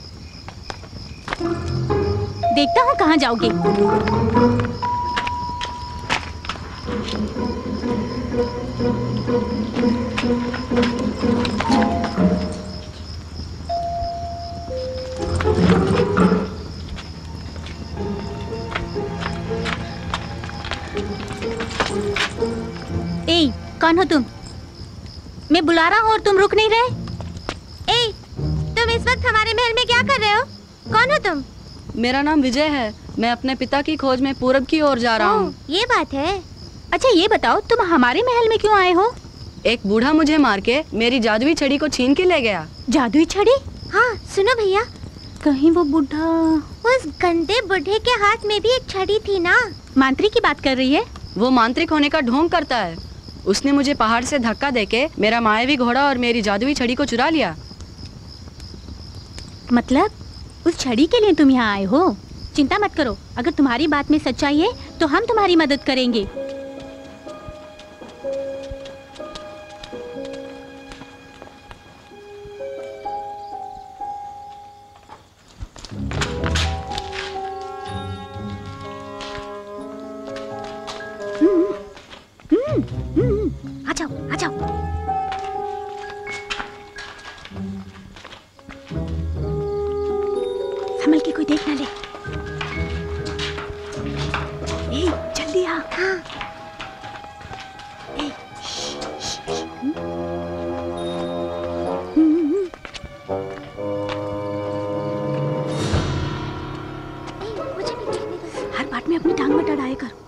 देखता हूँ कहाँ जाओगे। ए, कौन हो तुम? मैं बुला रहा हूँ और तुम रुक नहीं रहे। ए, तुम इस वक्त वक्त हमारे महल में क्या कर रहे हो? कौन हो तुम? मेरा नाम विजय है। मैं अपने पिता की खोज में पूरब की ओर जा रहा हूँ। ये बात है। अच्छा ये बताओ, तुम हमारे महल में क्यों आए हो? एक बूढ़ा मुझे मार के मेरी जादुई छड़ी को छीन के ले गया। जादुई छड़ी? हाँ सुनो भैया, कहीं वो बूढ़ा, उस गंदे बूढ़े के हाथ में भी एक छड़ी थी ना। मांत्रिक की बात कर रही है? वो मांत्रिक होने का ढोंग करता है। उसने मुझे पहाड़ से धक्का देके मेरा मायावी घोड़ा और मेरी जादुई छड़ी को चुरा लिया। मतलब उस छड़ी के लिए तुम यहाँ आए हो? चिंता मत करो, अगर तुम्हारी बात में सच्चाई है तो हम तुम्हारी मदद करेंगे। आ जाओ, आ जाओ। संभल के कोई देख ना ले। ए, जल्दी आ। हाँ। ए, मुझे भी देखने दो। हर बात में अपनी टांग मत अड़ाया कर।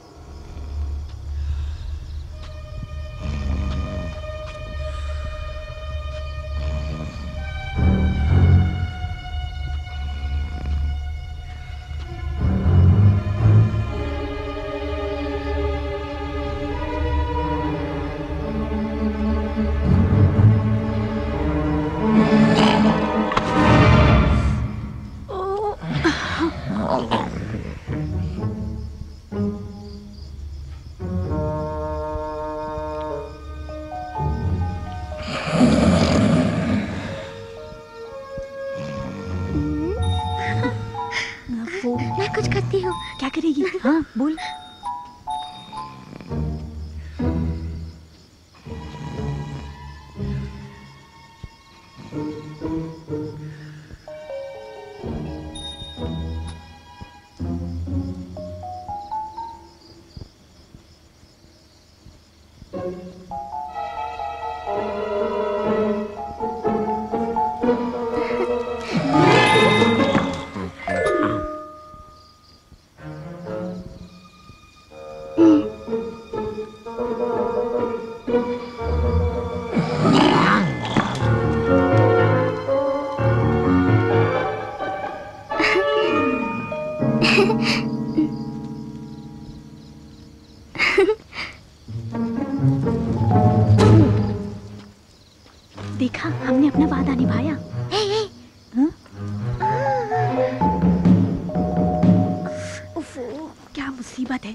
मैं कुछ करती हूँ। क्या करेगी? हाँ बोल। देखा, हमने अपना वादा निभाया। हाँ? क्या मुसीबत है?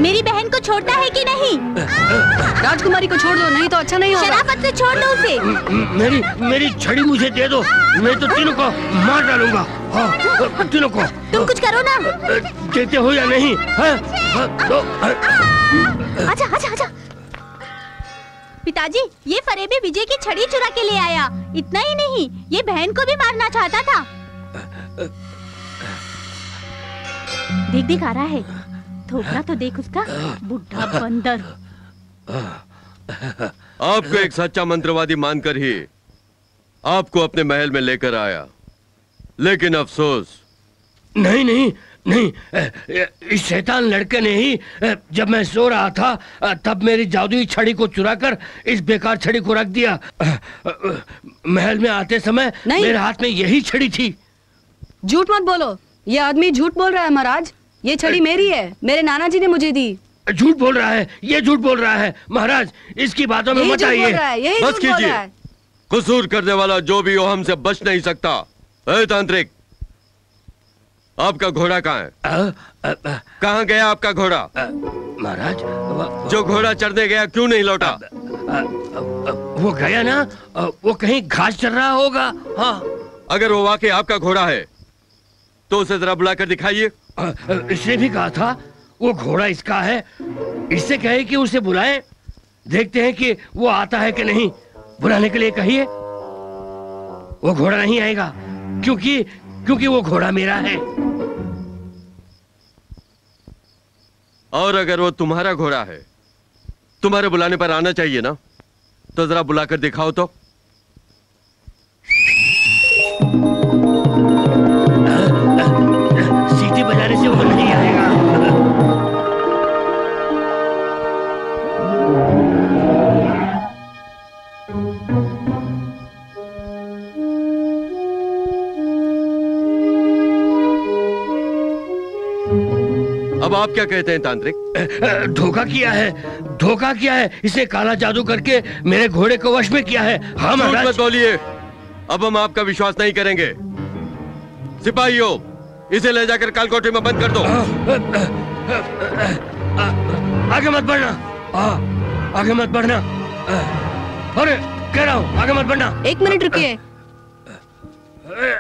मेरी बहन को छोड़ना है कि नहीं? राजकुमारी को छोड़ दो, नहीं तो अच्छा नहीं होगा। शराफत से छोड़ दो उसे। मेरी छड़ी मुझे दे दो, मैं तो तीनों को मार डालूंगा। हाँ, तीनों को। तुम कुछ करो ना। देते हो या नहीं? आजा, आजा, आजा। पिताजी, ये फरेबी विजय की छड़ी चुरा के ले आया। इतना ही नहीं, ये बहन को भी मारना चाहता था। देख देख आ रहा है। थोपड़ा तो देख उसका, बुढ़ा बंदर। आपको एक सच्चा मंत्रवादी मानकर ही आपको अपने महल में लेकर आया, लेकिन अफसोस। नहीं नहीं नहीं, इस शैतान लड़के ने ही, जब मैं सो रहा था तब मेरी जादुई छड़ी को चुराकर इस बेकार छड़ी को रख दिया। महल में आते समय मेरे हाथ में यही छड़ी थी। झूठ मत बोलो, ये आदमी झूठ बोल रहा है महाराज। ये छड़ी मेरी है, मेरे नाना जी ने मुझे दी। झूठ बोल रहा है, ये झूठ बोल रहा है। महाराज, इसकी बातों में मत आइए। बस कीजिए। कसूर करने वाला जो भी हो हमसे बच नहीं सकता। ए तांत्रिक, आपका घोड़ा कहाँ है? कहाँ गया आपका घोड़ा? महाराज, जो घोड़ा चढ़ने गया क्यों नहीं लौटा? वो गया ना, वो कहीं घास चर रहा होगा। हाँ, अगर वो वाकई आपका घोड़ा है तो उसे जरा बुलाकर दिखाइए। इसने भी कहा था वो घोड़ा इसका है। इससे कहे कि उसे बुलाए, देखते हैं कि वो आता है कि नहीं। बुलाने के लिए कहिए। वो घोड़ा नहीं आएगा, क्योंकि वो घोड़ा मेरा है। और अगर वो तुम्हारा घोड़ा है तुम्हारे बुलाने पर आना चाहिए ना, तो जरा बुलाकर दिखाओ तो। सीटी बजाने से वो नहीं आएगा। अब आप क्या कहते हैं तांत्रिक? धोखा किया है, धोखा किया है। इसे काला जादू करके मेरे घोड़े को वश में किया है। हाँ महाराज। मत बोलिए, अब हम आपका विश्वास नहीं करेंगे। सिपाहियों, इसे ले जाकर कालकोठरी में बंद कर दो। आगे मत बढ़ना, आगे मत बढ़ना। अरे कह रहा हूँ आगे मत बढ़ना। एक मिनट रुकिए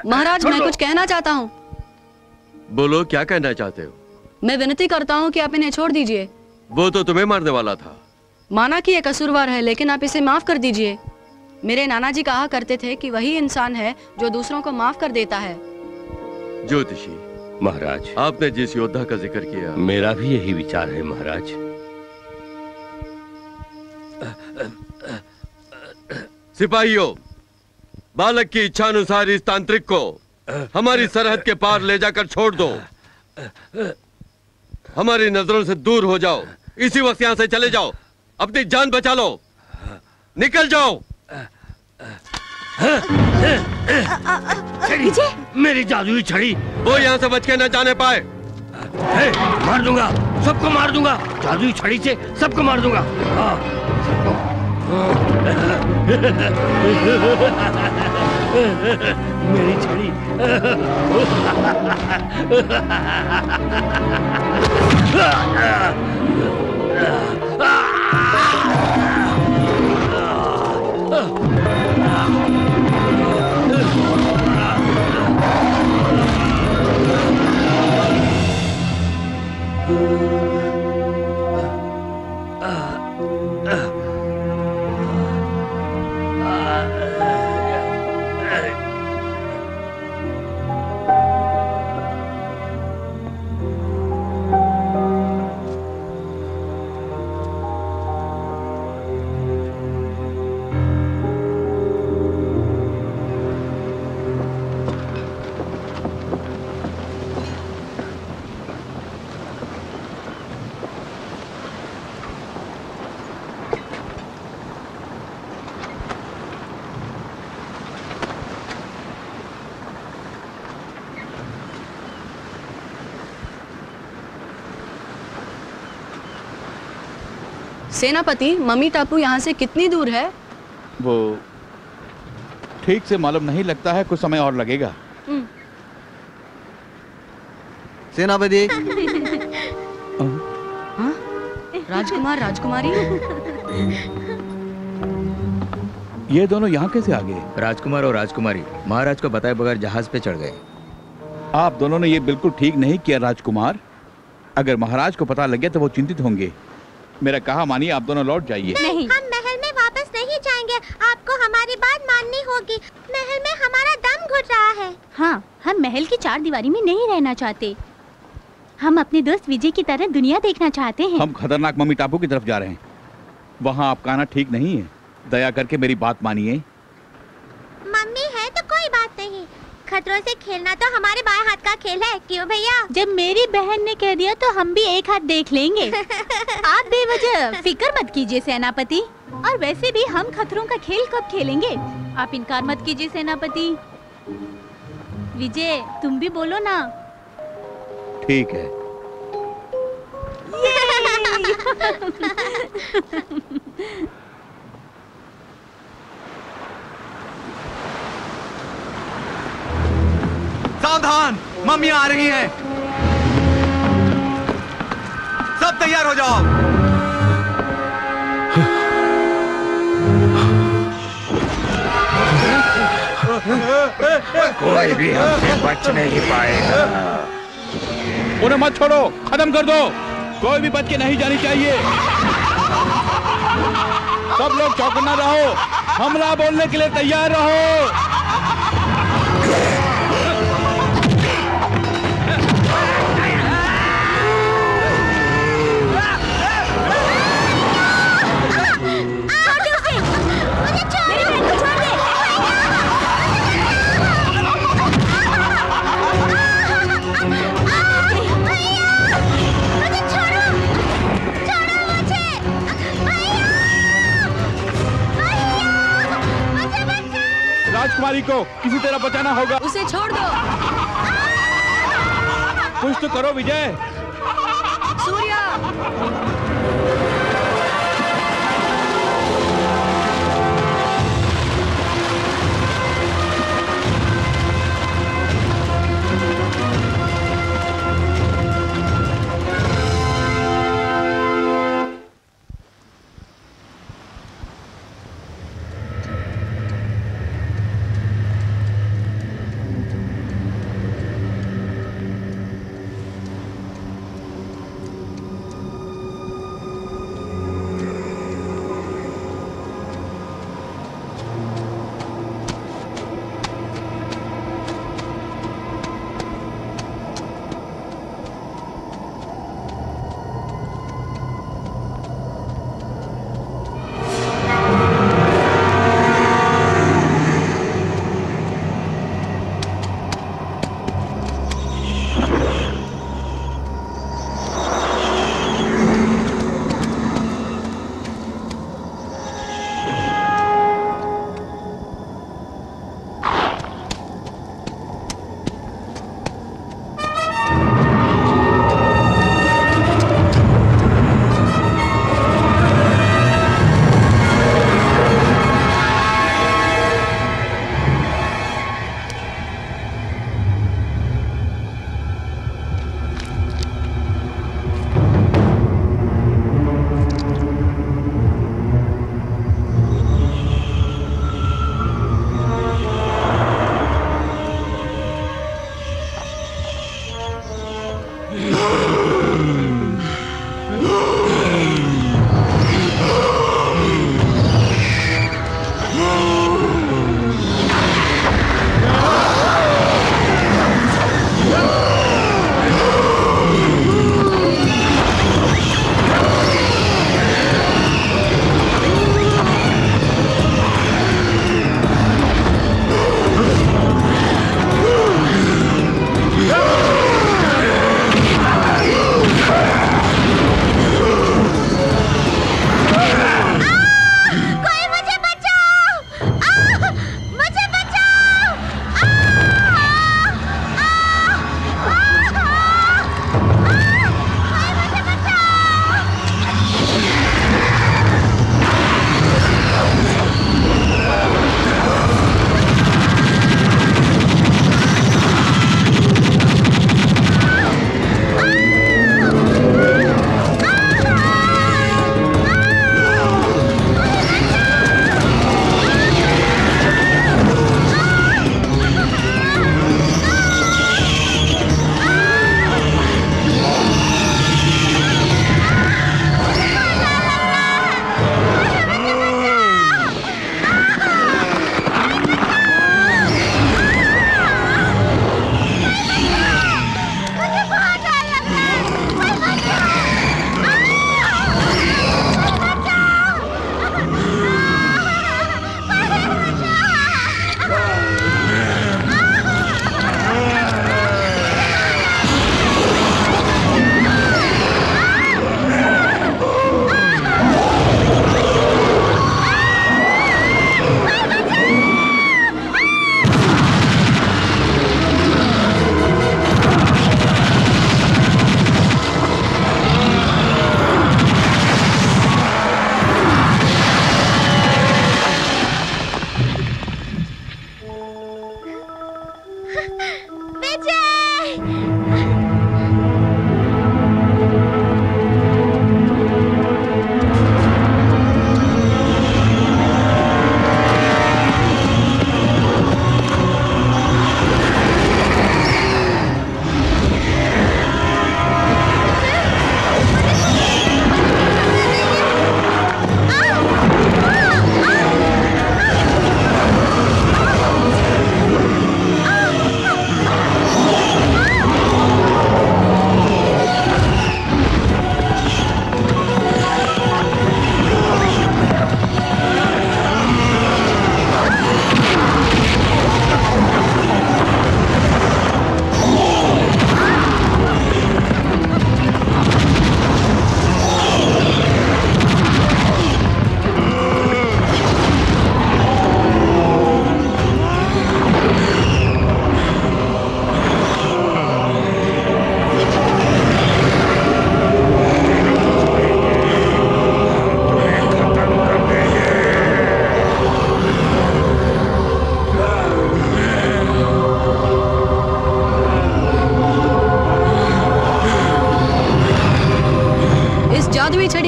महाराज, मैं कुछ कहना चाहता हूँ। बोलो, क्या कहना चाहते हो? मैं विनती करता हूँ कि आप इन्हें छोड़ दीजिए। वो तो तुम्हें मारने वाला था। माना कि ये कसूरवार है, लेकिन आप इसे माफ कर दीजिए। मेरे नाना जी कहा करते थे कि वही इंसान है जो दूसरों को माफ कर देता है। ज्योतिषी महाराज, आपने जिस योद्धा का जिक्र किया, मेरा भी यही विचार है महाराज। सिपाहियों, बालक की इच्छा अनुसार इस तांत्रिक को हमारी सरहद के पार ले जाकर छोड़ दो। हमारी नजरों से दूर हो जाओ। इसी वक्त यहाँ से चले जाओ, अपनी जान बचा लो, निकल जाओ। विजय, मेरी जादुई छड़ी। वो यहाँ से बच के न जाने पाए। मार दूंगा, सबको मार दूंगा। जादुई छड़ी से सबको मार दूंगा। हाँ, सबको। मेरी छड़ी। सेनापति, मम्मी टापू यहाँ से कितनी दूर है? वो ठीक से मालूम नहीं लगता है, कुछ समय और लगेगा। सेनापति। हाँ? राजकुमार, राजकुमारी। ये दोनों यहाँ कैसे आ गए? राजकुमार और राजकुमारी महाराज को बताए बगैर जहाज पे चढ़ गए। आप दोनों ने ये बिल्कुल ठीक नहीं किया राजकुमार। अगर महाराज को पता लग गया तो वो चिंतित होंगे। मेरा कहा मानिए, आप दोनों लौट जाइए। नहीं, हम महल में वापस नहीं जाएंगे। आपको हमारी बात माननी होगी। महल में हमारा दम घुट रहा है। हाँ, हम महल की चार दीवारी में नहीं रहना चाहते। हम अपने दोस्त विजय की तरह दुनिया देखना चाहते हैं। हम खतरनाक मम्मी टापू की तरफ जा रहे हैं। वहाँ आपका आना ठीक नहीं है। दया करके मेरी बात मानिए। मम्मी है तो कोई बात नहीं। खतरों से खेलना तो हमारे बाएं हाथ का खेल है, क्यों भैया? जब मेरी बहन ने कह दिया तो हम भी एक हाथ देख लेंगे। आप बेवजह फिक्र मत कीजिए सेनापति। और वैसे भी हम खतरों का खेल कब खेलेंगे? आप इनकार मत कीजिए सेनापति। विजय, तुम भी बोलो ना। ठीक है। सावधान, मम्मी आ रही हैं। सब तैयार हो जाओ। कोई भी हमसे बच नहीं पाएगा। उन्हें मत छोड़ो, खत्म कर दो। कोई भी बच के नहीं जानी चाहिए। सब लोग चौकन्ना रहो, हमला बोलने के लिए तैयार रहो। राजकुमारी को किसी तरह बचाना होगा। उसे छोड़ दो। कुछ तो करो विजय। सूर्या।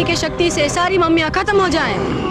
मम्मी के शक्ति से सारी मम्मियाँ खत्म हो जाएं।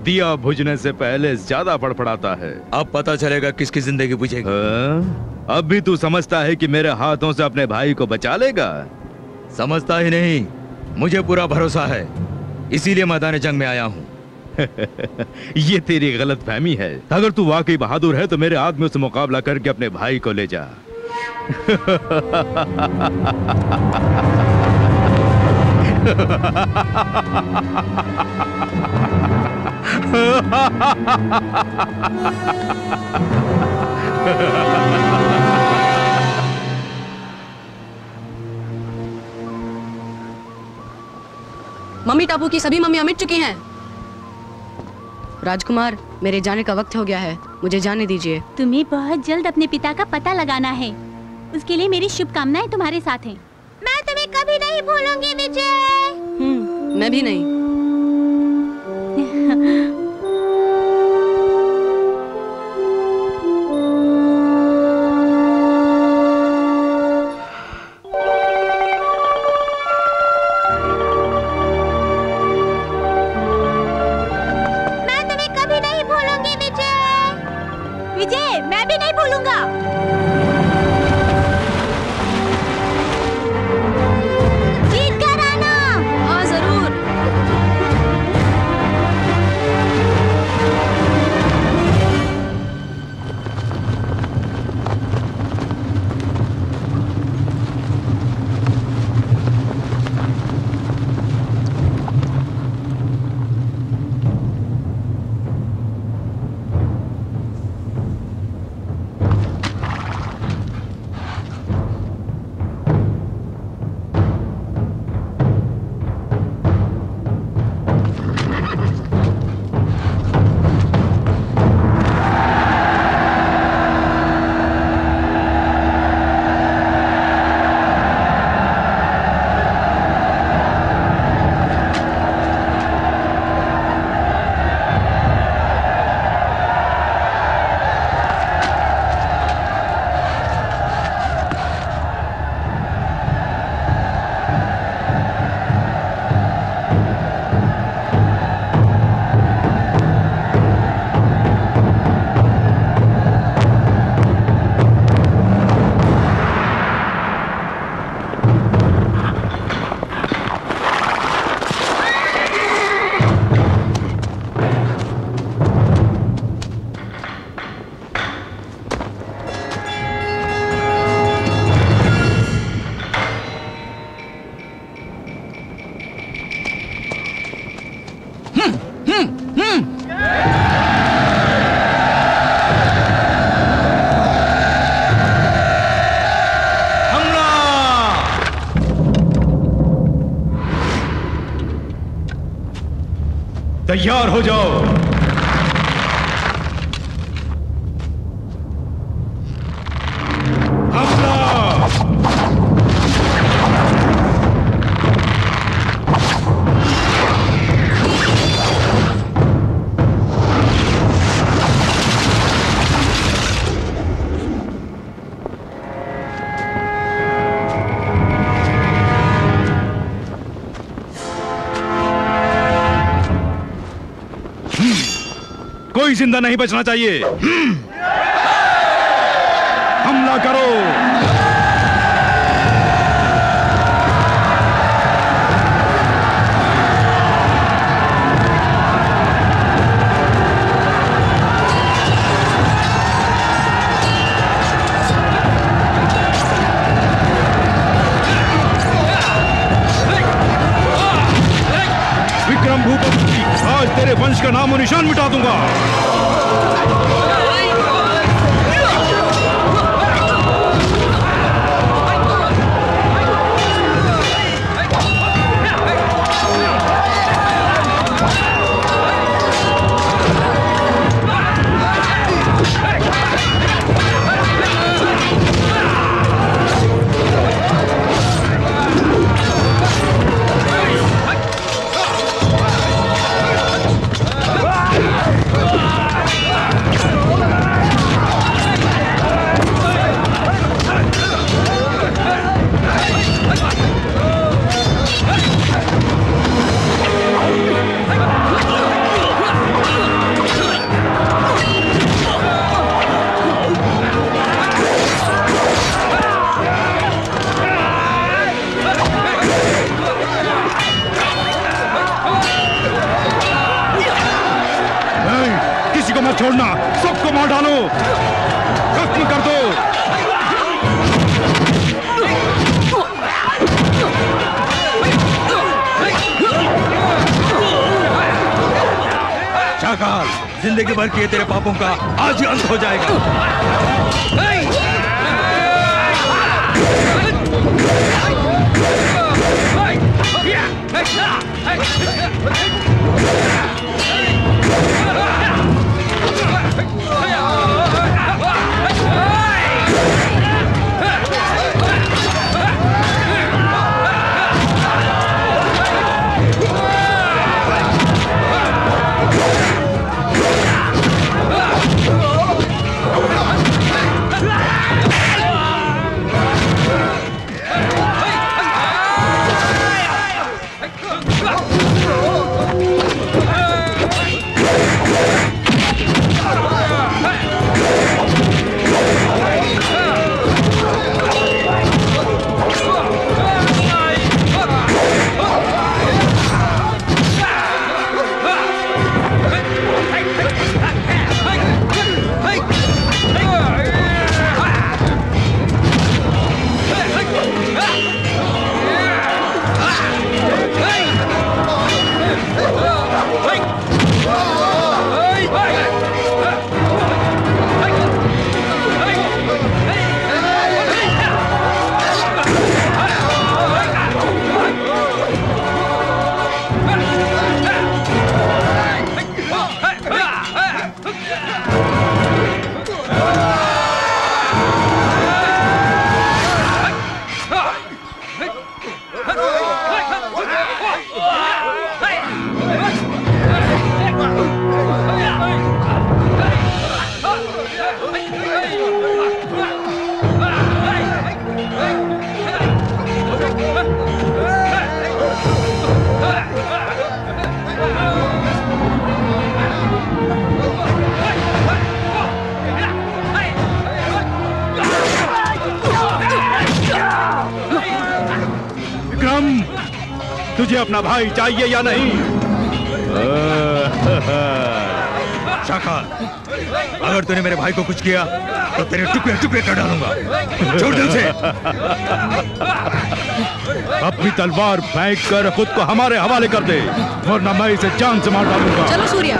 दिया बुझने से पहले ज्यादा फड़फड़ाता है। अब पता चलेगा किसकी जिंदगी बुझेगी। अब भी तू समझता है कि मेरे हाथों से अपने भाई को बचा लेगा? समझता ही नहीं, मुझे पूरा भरोसा है, इसीलिए मैदान जंग में आया हूँ। ये तेरी गलतफहमी है। अगर तू वाकई बहादुर है तो मेरे आदमियों से मुकाबला करके अपने भाई को ले जा। मम्मी टापू की सभी मम्मियां मिट चुकी हैं। राजकुमार, मेरे जाने का वक्त हो गया है, मुझे जाने दीजिए। तुम्हें बहुत जल्द अपने पिता का पता लगाना है, उसके लिए मेरी शुभकामनाएं तुम्हारे साथ हैं। मैं तुम्हें कभी नहीं भूलूंगी विजय। मैं भी नहीं। विजय, मैं भी नहीं भूलूंगा। जीत कर आना। हाँ जरूर। तैयार हो जाओ। कोई जिंदा नहीं बचना चाहिए। हमला करो। विक्रम भूपति, आज तेरे वंश का नामो निशान मिटा दूंगा। छोड़ना, सबको मार डालो, खत्म कर दो। शाकाल, जिंदगी भर किए तेरे पापों का आज ही अंत हो जाएगा। तुझे अपना भाई चाहिए या नहीं? शाकाल, अगर तूने मेरे भाई को कुछ किया तो तेरे टुकड़े टुकड़े कर डालूंगा। छोड़ दिल से। अपनी तलवार फेंक कर खुद को हमारे हवाले कर दे, वरना मैं इसे जान से मार डालूंगा। चलो सूर्या।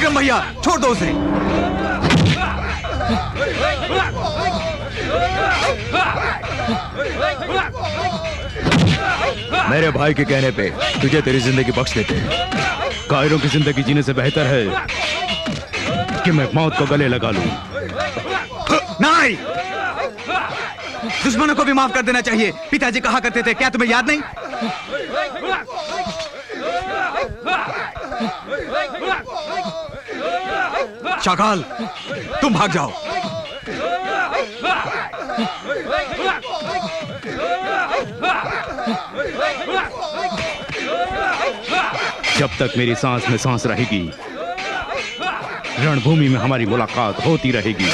भैया छोड़ दो उसे। मेरे भाई के कहने पे तुझे तेरी जिंदगी बख्श देते हैं। कायरों की जिंदगी जीने से बेहतर है कि मैं मौत को गले लगा लूं। भाई, दुश्मनों को भी माफ कर देना चाहिए। पिताजी कहा करते थे, क्या तुम्हें याद नहीं? शाकाल, तुम भाग जाओ। जब तक मेरी सांस में सांस रहेगी, रणभूमि में हमारी मुलाकात होती रहेगी।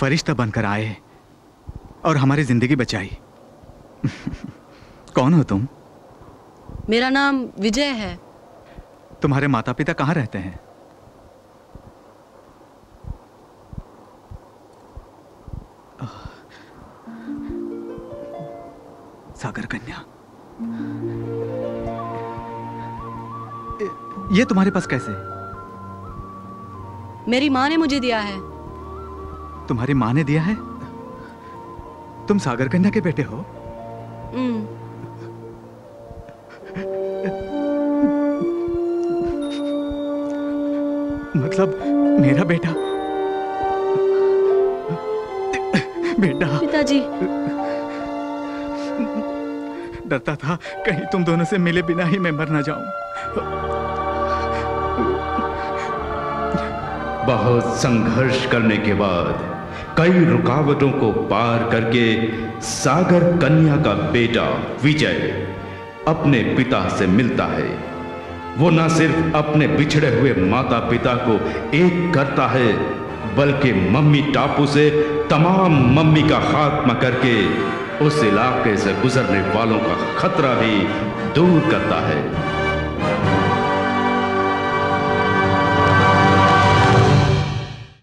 फरिश्ता बनकर आए और हमारी जिंदगी बचाई। कौन हो तुम? मेरा नाम विजय है। तुम्हारे माता पिता कहाँ रहते हैं? सागर कन्या, ये तुम्हारे पास कैसे? मेरी माँ ने मुझे दिया है। तुम्हारी माँ ने दिया है? तुम सागर कन्या के बेटे हो? मतलब मेरा बेटा? बेटा, पिताजी। डरता था कहीं तुम दोनों से मिले बिना ही मैं मर ना जाऊं। बहुत संघर्ष करने के बाद, कई रुकावटों को पार करके सागर कन्या का बेटा विजय अपने पिता से मिलता है। वो न सिर्फ अपने बिछड़े हुए माता पिता को एक करता है, बल्कि मम्मी टापू से तमाम मम्मी का खात्मा करके उस इलाके से गुजरने वालों का खतरा भी दूर करता है।